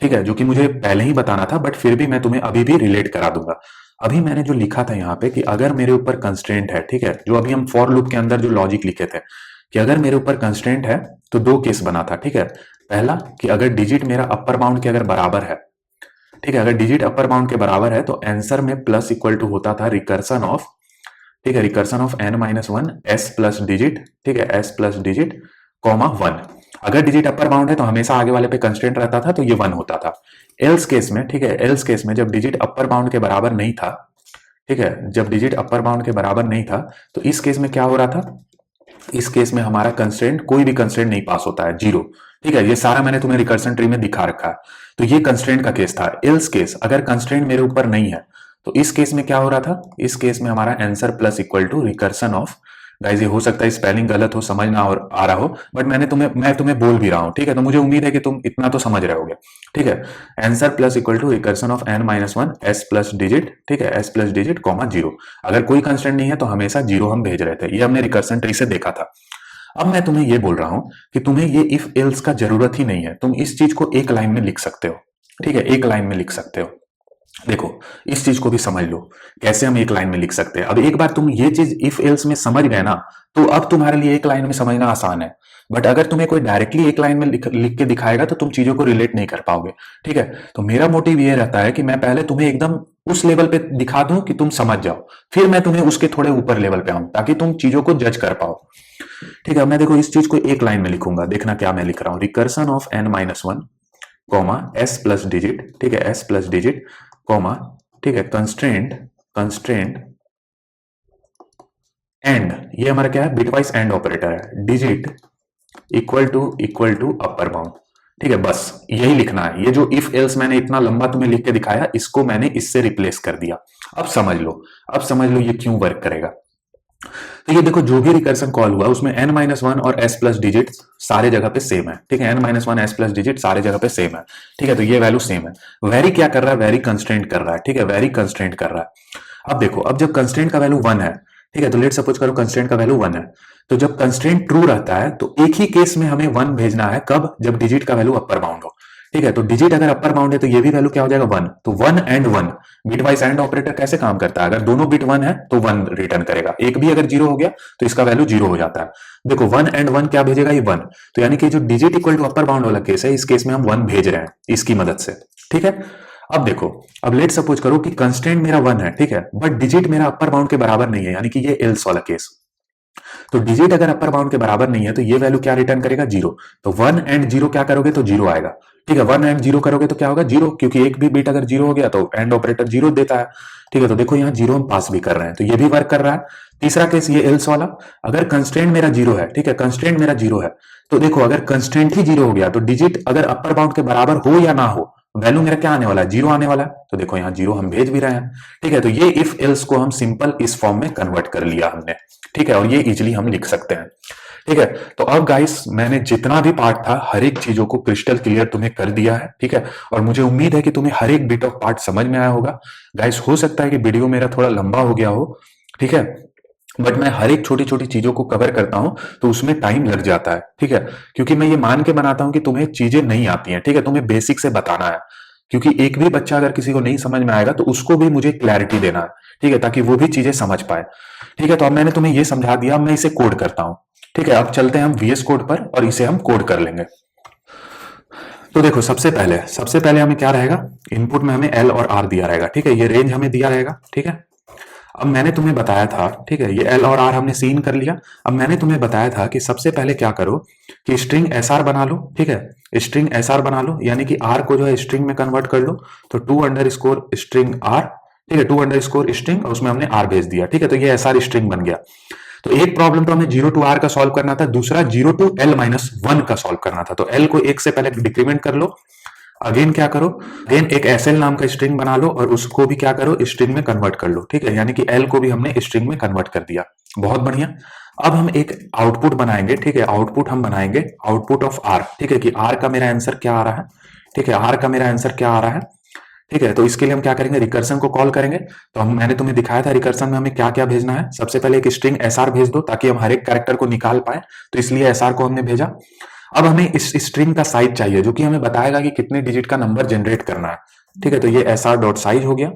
ठीक है, जो कि मुझे पहले ही बताना था, बट फिर भी मैं तुम्हें अभी भी रिलेट करा दूंगा। अभी मैंने जो लिखा था यहाँ पे कि अगर मेरे ऊपर कंस्ट्रेंट है, ठीक है, जो अभी हम फॉर लूप के अंदर जो लॉजिक लिखे थे कि अगर मेरे ऊपर कंस्ट्रेंट है तो 2 केस बना था, ठीक है। पहला कि अगर डिजिट मेरा अपर बाउंड के अगर बराबर है, ठीक है, अगर डिजिट अपर बाउंड के बराबर है तो आंसर में प्लस इक्वल टू होता था रिकर्सन ऑफ, ठीक है, recursion of n-1 s plus digit, ठीक है, s प्लस डिजिट कॉमा 1। अगर डिजिट अपर बाउंड है तो हमेशा आगे वाले पे कंस्टेंट रहता था, तो ये 1 होता था। एल्स केस में, ठीक है, एल्स केस में जब डिजिट अपर बाउंड के बराबर नहीं था, ठीक है, जब डिजिट अपर बाउंड के बराबर नहीं था, तो इस केस में क्या हो रहा था, इस केस में हमारा कंस्ट्रेंट, कोई भी कंस्ट्रेंट नहीं पास होता है, 0, ठीक है। ये सारा मैंने तुम्हें रिकर्सन ट्री में दिखा रखा है। तो ये कंस्ट्रेंट का केस था। एल्स केस, अगर कंस्ट्रेंट मेरे ऊपर नहीं है तो इस केस में क्या हो रहा था, इस केस में हमारा answer plus equal to recursion of, guys ये हो सकता है स्पेलिंग गलत हो, समझ ना आ रहा हो, बट मैं तुम्हें बोल भी रहा हूं, ठीक है। तो मुझे उम्मीद है कि तुम इतना तो समझ रहे होगे, ठीक है। Answer plus equal to recursion of n-1 s plus digit, ठीक है, s प्लस डिजिट कॉमा 0। अगर कोई कंस्टेंट नहीं है तो हमेशा 0 हम भेज रहे थे, ये हमने रिकर्सन ट्री से देखा था। अब मैं तुम्हें ये बोल रहा हूं कि तुम्हें ये इफ एल्स का जरूरत ही नहीं है, तुम इस चीज को एक लाइन में लिख सकते हो, ठीक है, एक लाइन में लिख सकते हो। देखो इस चीज को भी समझ लो कैसे हम एक लाइन में लिख सकते हैं। अब एक बार तुम ये चीज इफ एल्स में समझ गए ना, तो अब तुम्हारे लिए एक लाइन में समझना आसान है। बट अगर तुम्हें कोई डायरेक्टली एक लाइन में लिख के दिखाएगा तो तुम चीजों को रिलेट नहीं कर पाओगे, ठीक है। तो मेरा मोटिव ये रहता है कि मैं पहले तुम्हें एकदम उस लेवल पे दिखा दूं कि तुम समझ जाओ, फिर मैं तुम्हें उसके थोड़े ऊपर लेवल पे आऊं ताकि तुम चीजों को जज कर पाओ, ठीक है। मैं देखो इस चीज को एक लाइन में लिखूंगा, देखना क्या मैं लिख रहा हूं, recursion of n-1 comma s plus digit, ठीक है, s प्लस डिजिट कॉमा, ठीक है, कंस्ट्रेंट एंड, ये हमारा क्या है, बिटवाइज एंड ऑपरेटर है, digit equal to upper bound, ठीक है। बस यही लिखना है। ये जो इफ एल्स मैंने इतना लंबा तुम्हें लिख के दिखाया, इसको मैंने इससे रिप्लेस कर दिया। अब समझ लो ये क्यों वर्क करेगा। तो ये देखो जो भी रिकर्सन कॉल हुआ उसमें n-1 और s प्लस डिजिट सारे जगह पे सेम है, ठीक है, n-1 s प्लस डिजिट सारे जगह पे सेम है, ठीक है। तो ये वैल्यू सेम है। वेरी क्या कर रहा है, वेरी कंस्ट्रेंट कर रहा है, ठीक है, वेरी कंस्ट्रेंट कर रहा है। अब देखो, अब जब कंस्ट्रेंट का वैल्यू 1 है, ठीक है, तो लेट सपोज करो कंस्ट्रेंट का वैल्यू 1 है, तो जब कंस्ट्रेंट ट्रू रहता है तो एक ही केस में हमें 1 भेजना है, कब, जब डिजिट का वैल्यू अपर बाउंड हो, ठीक है। तो डिजिट अगर अपर बाउंड है तो ये भी वैल्यू क्या हो जाएगा, 1। तो 1 and 1 bit wise and operator कैसे काम करता है, अगर दोनों बिट 1 है तो 1 रिटर्न करेगा, एक भी अगर 0 हो गया तो इसका वैल्यू 0 हो जाता है। देखो 1 एंड 1 क्या भेजेगा, ये 1। तो यानी कि जो digit equal to upper bound वाला केस है, इस केस में हम 1 भेज रहे हैं इसकी मदद से, ठीक है। अब देखो, अब लेट सपोज करो कि कंस्टेंट मेरा 1 है, ठीक है, बट डिजिट मेरा अपर बाउंड के बराबर नहीं है, यानी कि ये एल्स वाला केस, तो डिजिट अगर अपर बाउंड के बराबर नहीं है तो ये वैल्यू क्या रिटर्न करेगा, जीरो। तो 1 एंड 0 क्या करोगे तो जीरो आएगा, ठीक है। 1 एंड 0 करोगे तो क्या होगा, जीरो, क्योंकि एक भी बिट अगर जीरो हो गया तो एंड ऑपरेटर जीरो देता है, ठीक है। तो देखो यहाँ जीरो हम पास भी कर रहे हैं, तो ये भी वर्क कर रहा है। तीसरा केस ये एल्स वाला, अगर कंस्ट्रेंट मेरा जीरो है, ठीक है, कंस्ट्रेंट मेरा जीरो है, तो देखो अगर कंस्ट्रेंट ही जीरो हो गया तो डिजिट अगर अपर बाउंड के बराबर हो या ना हो, वैल्यू मेरा क्या आने वाला है, जीरो आने वाला है। तो देखो यहाँ जीरो हम भेज भी रहे हैं, ठीक है। तो ये इफ एल्स को हम सिंपल इस फॉर्म में कन्वर्ट कर लिया हमने, ठीक है, और ये इजिली हम लिख सकते हैं, ठीक है। तो अब गाइस मैंने जितना भी पार्ट था हर एक चीजों को क्रिस्टल क्लियर तुम्हें कर दिया है, ठीक है। और मुझे उम्मीद है कि तुम्हें हर एक बिट ऑफ पार्ट समझ में आया होगा। गाइस हो सकता है कि वीडियो मेरा थोड़ा लंबा हो गया हो, ठीक है, बट मैं हर एक छोटी छोटी चीजों को कवर करता हूं तो उसमें टाइम लग जाता है, ठीक है, क्योंकि मैं ये मान के बनाता हूं कि तुम्हें चीजें नहीं आती हैं, ठीक है, तुम्हें बेसिक से बताना है, क्योंकि एक भी बच्चा अगर किसी को नहीं समझ में आएगा तो उसको भी मुझे क्लैरिटी देना है, ठीक है, ताकि वो भी चीजें समझ पाए, ठीक है। तो अब मैंने तुम्हें ये समझा दिया, अब मैं इसे कोड करता हूं, ठीक है। अब चलते हैं हम वीएस कोड पर और इसे हम कोड कर लेंगे। तो देखो सबसे पहले हमें क्या रहेगा, इनपुट में हमें एल और आर दिया रहेगा, ठीक है, ये रेंज हमें दिया रहेगा, ठीक है। अब मैंने तुम्हें बताया था, ठीक है, ये एल और आर हमने सीन कर लिया। अब मैंने तुम्हें बताया था कि सबसे पहले क्या करो कि स्ट्रिंग एसआर बना लो, ठीक है, स्ट्रिंग एसआर बना लो, यानी कि आर को जो है स्ट्रिंग में कन्वर्ट कर लो। तो to underscore string R, ठीक है, टू अंडर स्कोर स्ट्रिंग, और उसमें हमने आर भेज दिया, ठीक है। तो ये एसआर स्ट्रिंग बन गया। तो एक प्रॉब्लम तो हमें जीरो टू आर का सॉल्व करना था, दूसरा zero to L minus one का सॉल्व करना था। तो एल को एक से पहले डिक्रीमेंट कर लो, अगेन क्या करो, अगेन एक एसएल नाम का स्ट्रिंग बना लो और उसको भी क्या करो, स्ट्रिंग में कन्वर्ट कर लो, ठीक है, यानी कि एल को भी हमने स्ट्रिंग में कन्वर्ट कर दिया। बहुत बढ़िया। अब हम एक आउटपुट बनाएंगे, ठीक है, आउटपुट हम बनाएंगे आउटपुट ऑफ आर, ठीक है, कि आर का मेरा आंसर क्या आ रहा है, ठीक है, आर का मेरा आंसर क्या आ रहा है, ठीक है। तो इसके लिए हम क्या करेंगे, रिकर्सन को कॉल करेंगे। तो मैंने तुम्हें दिखाया था रिकर्सन में हमें क्या क्या भेजना है। सबसे पहले एक स्ट्रिंग एसआर भेज दो ताकि हम हर एक कैरेक्टर को निकाल पाए, तो इसलिए एसआर को हमने भेजा। अब हमें इस स्ट्रिंग का साइज चाहिए जो कि हमें बताएगा कि कितने डिजिट का नंबर जनरेट करना है, ठीक है। तो ये एसआर डॉट साइज हो गया।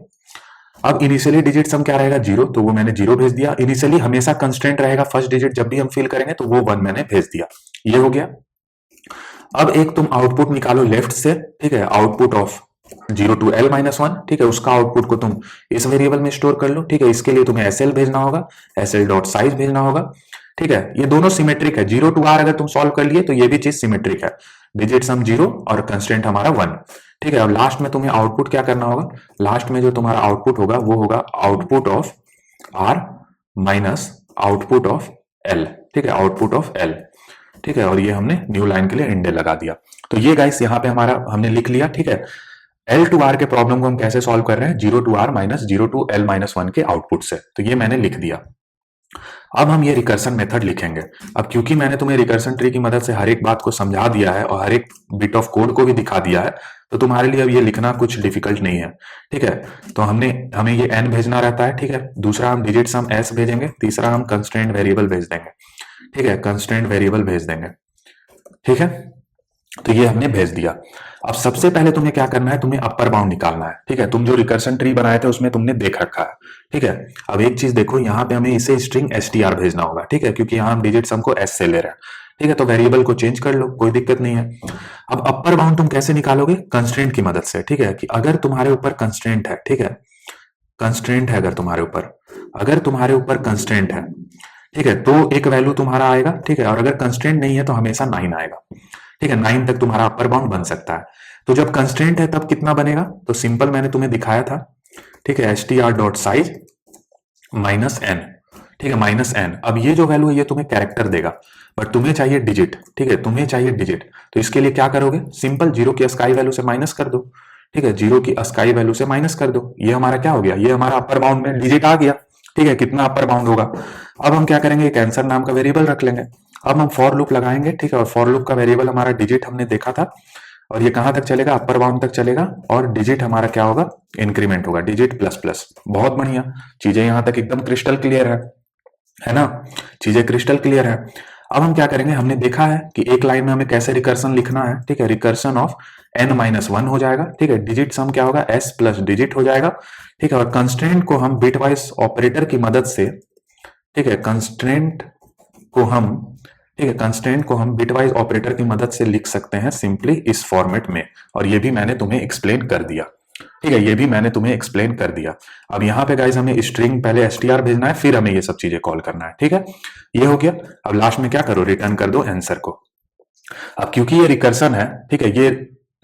अब इनिशियली डिजिट सम क्या रहेगा, जीरो, तो वो मैंने जीरो भेज दिया। इनिशियली हमेशा कंस्टेंट रहेगा फर्स्ट डिजिट, जब भी हम फिल करेंगे तो वो वन मैंने भेज दिया, ये हो गया। अब एक तुम आउटपुट निकालो लेफ्ट से, ठीक है, output of zero to L minus one, ठीक है, उसका आउटपुट को तुम इस वेरिएबल में स्टोर कर लो, ठीक है। इसके लिए तुम्हें एसएल भेजना होगा, एसएल डॉट साइज भेजना होगा, ठीक है। ये दोनों सिमेट्रिक है, जीरो टू आर अगर तुम सॉल्व कर लिए तो ये भी चीज सिमेट्रिक है, डिजिट सम जीरो और कंस्टेंट हमारा वन, ठीक है। अब लास्ट में तुम्हें आउटपुट क्या करना होगा, लास्ट में जो तुम्हारा आउटपुट होगा वो होगा output of R minus output of L, ठीक है, आउटपुट ऑफ एल, ठीक है। और ये हमने न्यू लाइन के लिए इंडे लगा दिया। तो ये गाइस यहाँ पे हमारा हमने लिख लिया, ठीक है। एल टू आर के प्रॉब्लम को हम कैसे सॉल्व कर रहे हैं, zero to R minus zero to L minus one के आउटपुट से, तो ये मैंने लिख दिया। अब हम ये रिकर्सन मेथड लिखेंगे। अब क्योंकि मैंने तुम्हें रिकर्सन ट्री की मदद से हर एक बात को समझा दिया है और हर एक बिट ऑफ कोड को भी दिखा दिया है, तो तुम्हारे लिए अब ये लिखना कुछ डिफिकल्ट नहीं है, ठीक है। तो हमें ये एन भेजना रहता है, ठीक है। दूसरा हम डिजिट सम एस भेजेंगे, तीसरा हम कंस्ट्रेंट वेरिएबल भेज देंगे, ठीक है, कंस्ट्रेंट वेरिएबल भेज देंगे, ठीक है। तो ये हमने भेज दिया। अब सबसे पहले तुम्हें क्या करना है, तुम्हें अपर बाउंड निकालना है, ठीक है। तुम जो रिकर्सन ट्री बनाए थे उसमें तुमने देख रखा है, ठीक है। अब एक चीज देखो, यहाँ पे हमें इसे स्ट्रिंग एसटीआर भेजना होगा, ठीक है, क्योंकि यहाँ हम डिजिट सम को एस से ले रहे हैं, ठीक है। तो वेरिएबल को चेंज कर लो, कोई दिक्कत नहीं है। अब अपर बाउंड तुम कैसे निकालोगे, कंस्ट्रेंट की मदद से, ठीक है, कि अगर तुम्हारे ऊपर कंस्ट्रेंट है, ठीक है, कंस्ट्रेंट है अगर तुम्हारे ऊपर कंस्ट्रेंट है, ठीक है, तो एक वैल्यू तुम्हारा आएगा, ठीक है। और अगर कंस्ट्रेंट नहीं है तो हमेशा 9 आएगा, ठीक है, 9 तक तुम्हारा अपर बाउंड बन सकता है। तो जब कंस्ट्रेंट है तब कितना बनेगा, तो सिंपल मैंने तुम्हें दिखाया था, ठीक है, S T R dot size minus N, ठीक है, माइनस एन। अब ये जो वैल्यू है ये तुम्हें कैरेक्टर देगा, बट तुम्हें चाहिए डिजिट, ठीक है, तुम्हें चाहिए डिजिट। तो इसके लिए क्या करोगे, सिंपल जीरो की अस्काई वैल्यू से माइनस कर दो, ठीक है, जीरो की अस्काई वैल्यू से माइनस कर दो। ये हमारा क्या हो गया, ये हमारा अपर बाउंड में डिजिट आ गया, ठीक है, कितना अपर बाउंड होगा। अब हम क्या करेंगे, एक आंसर नाम का वेरिएबल रख लेंगे। अब हम फॉर लूप लगाएंगे, ठीक है, और फॉर लूप का वेरिएबल हमारा डिजिट हमने देखा था, और ये कहां तक चलेगा, अपर बाउंड तक चलेगा, और डिजिट हमारा क्या होगा, इंक्रीमेंट होगा, डिजिट प्लस प्लस। बहुत बढ़िया, चीजें यहां तक एकदम क्रिस्टल क्लियर है ना, चीजें क्रिस्टल क्लियर है। अब हम क्या करेंगे, हमने देखा है कि एक लाइन में हमें कैसे रिकर्सन लिखना है, ठीक है, recursion of N minus one हो जाएगा, ठीक है, डिजिट सम क्या होगा, एस प्लस डिजिट हो जाएगा, ठीक है। और कंस्ट्रेंट को हम बिटवाइज ऑपरेटर की मदद से, ठीक है, कंस्ट्रेंट को हम बिटवाइज ऑपरेटर की मदद से लिख सकते हैं सिंपली इस फॉर्मेट में, और ये भी मैंने तुम्हें एक्सप्लेन कर दिया। ठीक है, ये भी मैंने तुम्हें एक्सप्लेन कर दिया। अब यहाँ पे गाइस हमें स्ट्रिंग पहले एसटीआर भेजना है, फिर हमें ये सब चीजें कॉल करना है। ठीक है, ये हो गया। अब लास्ट में क्या करो, रिटर्न कर दो आंसर को। अब क्योंकि ये रिकर्सन है, ठीक है, ये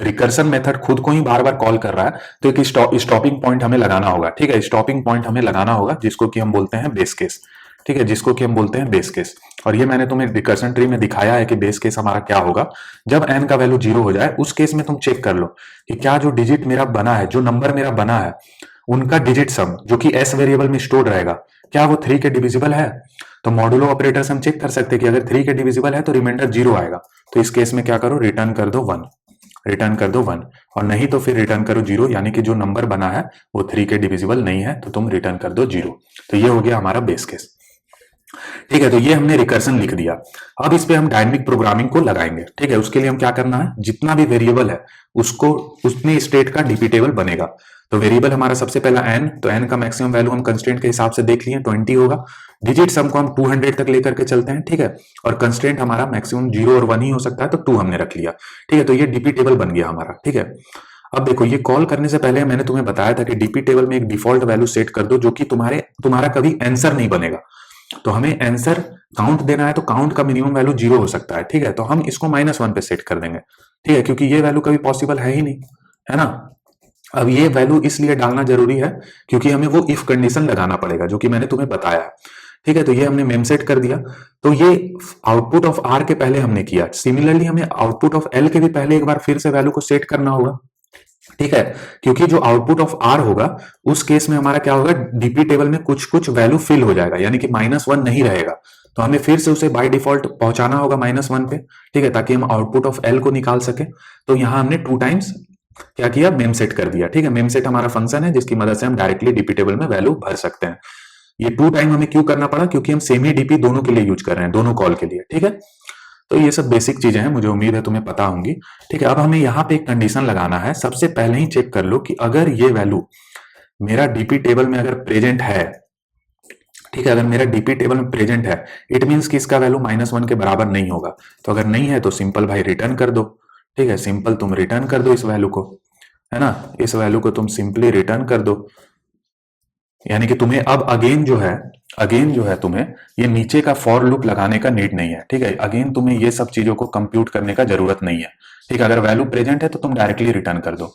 रिकर्सन मेथड खुद को ही बार बार कॉल कर रहा है, तो एक स्टॉपिंग पॉइंट हमें लगाना होगा। ठीक है, स्टॉपिंग पॉइंट हमें लगाना होगा जिसको कि हम बोलते हैं बेस केस। ठीक है, जिसको कि हम बोलते हैं बेस केस। और ये मैंने तुम्हें रिकर्सन ट्री में दिखाया है कि बेस केस हमारा क्या होगा। जब एन का वैल्यू 0 हो जाए उस केस में तुम चेक कर लो कि क्या जो डिजिट मेरा बना है, जो नंबर मेरा बना है, उनका डिजिट सम जो कि एस वेरिएबल में स्टोर रहेगा, क्या वो 3 के डिविजिबल है। तो मॉडुलो ऑपरेटर से हम चेक कर सकते हैं कि अगर 3 के डिविजिबल है तो रिमाइंडर 0 आएगा। तो इस केस में क्या करो, रिटर्न कर दो 1, रिटर्न कर दो 1, और नहीं तो फिर रिटर्न करो 0, यानी कि जो नंबर बना है वो 3 के डिविजिबल नहीं है, तो तुम रिटर्न कर दो 0। तो ये हो गया हमारा बेस केस। ठीक है, तो ये हमने रिकर्सन लिख दिया। अब इस पे हम डायनेमिक प्रोग्रामिंग को लगाएंगे। ठीक है, उसके लिए हम क्या करना है, जितना भी वेरिएबल है उसको उसमें स्टेट का डीपी टेबल बनेगा। तो वेरिएबल हमारा सबसे पहला एन, तो एन का मैक्सिमम वैल्यू हम कंस्ट्रेंट के हिसाब से देख लिए 20 होगा। डिजिट सम को हम 200 तक लेकर के चलते हैं। ठीक है, और कंस्ट्रेंट हमारा मैक्सिमम 0 और 1 ही हो सकता है, तो 2 हमने रख लिया। ठीक है, तो ये डीपी टेबल बन गया हमारा। ठीक है, अब देखो ये कॉल करने से पहले मैंने तुम्हें बताया था कि डीपी टेबल में एक डिफॉल्ट वैल्यू सेट कर दो जो कि तुम्हारा कभी आंसर नहीं बनेगा। तो हमें आंसर काउंट देना है, तो काउंट का मिनिमम वैल्यू 0 हो सकता है। ठीक है, तो हम इसको -1 पे सेट कर देंगे। ठीक है, क्योंकि ये वैल्यू कभी पॉसिबल है ही नहीं, है ना। अब ये वैल्यू इसलिए डालना जरूरी है क्योंकि हमें वो इफ कंडीशन लगाना पड़ेगा जो कि मैंने तुम्हें बताया है। ठीक है, तो ये हमने मेम सेट कर दिया। तो ये आउटपुट ऑफ आर के पहले हमने किया। सिमिलरली हमें आउटपुट ऑफ एल के भी पहले एक बार फिर से वैल्यू को सेट करना होगा। ठीक है, क्योंकि जो आउटपुट ऑफ आर होगा उस केस में हमारा क्या होगा, डीपी टेबल में कुछ कुछ वैल्यू फिल हो जाएगा, यानी कि -1 नहीं रहेगा। तो हमें फिर से उसे बाय डिफॉल्ट पहुंचाना होगा -1 पे। ठीक है, ताकि हम आउटपुट ऑफ एल को निकाल सके। तो यहां हमने 2 टाइम्स क्या किया, मेम सेट कर दिया। ठीक है, मेम सेट हमारा फंक्शन है जिसकी मदद से हम डायरेक्टली डीपी टेबल में वैल्यू भर सकते हैं। ये 2 टाइम हमें क्यों करना पड़ा, क्योंकि हम सेम ही डीपी दोनों के लिए यूज कर रहे हैं, दोनों कॉल के लिए। ठीक है, तो ये सब बेसिक चीजें हैं, मुझे उम्मीद है तुम्हें पता होंगी। ठीक है, अब हमें यहाँ पे एक कंडीशन लगाना है। सबसे पहले ही चेक कर लो कि अगर ये वैल्यू मेरा डीपी टेबल में अगर प्रेजेंट है, ठीक है, अगर मेरा डीपी टेबल में प्रेजेंट है, इट मीन्स कि इसका वैल्यू -1 के बराबर नहीं होगा। तो अगर नहीं है तो सिंपल भाई रिटर्न कर दो। ठीक है, सिंपल तुम रिटर्न कर दो इस वैल्यू को, है ना, इस वैल्यू को तुम सिंपली रिटर्न कर दो। यानी कि तुम्हें अब अगेन जो है तुम्हें ये नीचे का फॉर लूप लगाने का नीड नहीं है। ठीक है, अगेन तुम्हें ये सब चीजों को कंप्यूट करने का जरूरत नहीं है। ठीक है, अगर वैल्यू प्रेजेंट है तो तुम डायरेक्टली रिटर्न कर दो।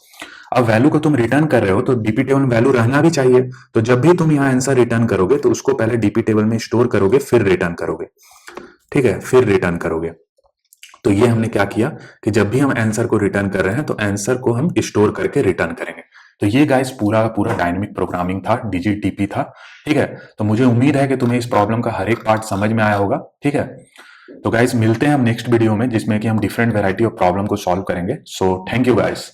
अब वैल्यू को तुम रिटर्न कर रहे हो तो डीपी टेबल में वैल्यू रहना भी चाहिए। तो जब भी तुम यहाँ आंसर रिटर्न करोगे तो उसको पहले डीपी टेबल में स्टोर करोगे, फिर रिटर्न करोगे। ठीक है, फिर रिटर्न करोगे। तो ये हमने क्या किया कि जब भी हम आंसर को रिटर्न कर रहे हैं तो आंसर को हम स्टोर करके रिटर्न करेंगे। तो ये गाइस पूरा पूरा डायनेमिक प्रोग्रामिंग था, डिजिट डीपी था। ठीक है, तो मुझे उम्मीद है कि तुम्हें इस प्रॉब्लम का हर एक पार्ट समझ में आया होगा। ठीक है, तो गाइस मिलते हैं हम नेक्स्ट वीडियो में जिसमें कि हम डिफरेंट वैरायटी ऑफ प्रॉब्लम को सॉल्व करेंगे। So thank you guys.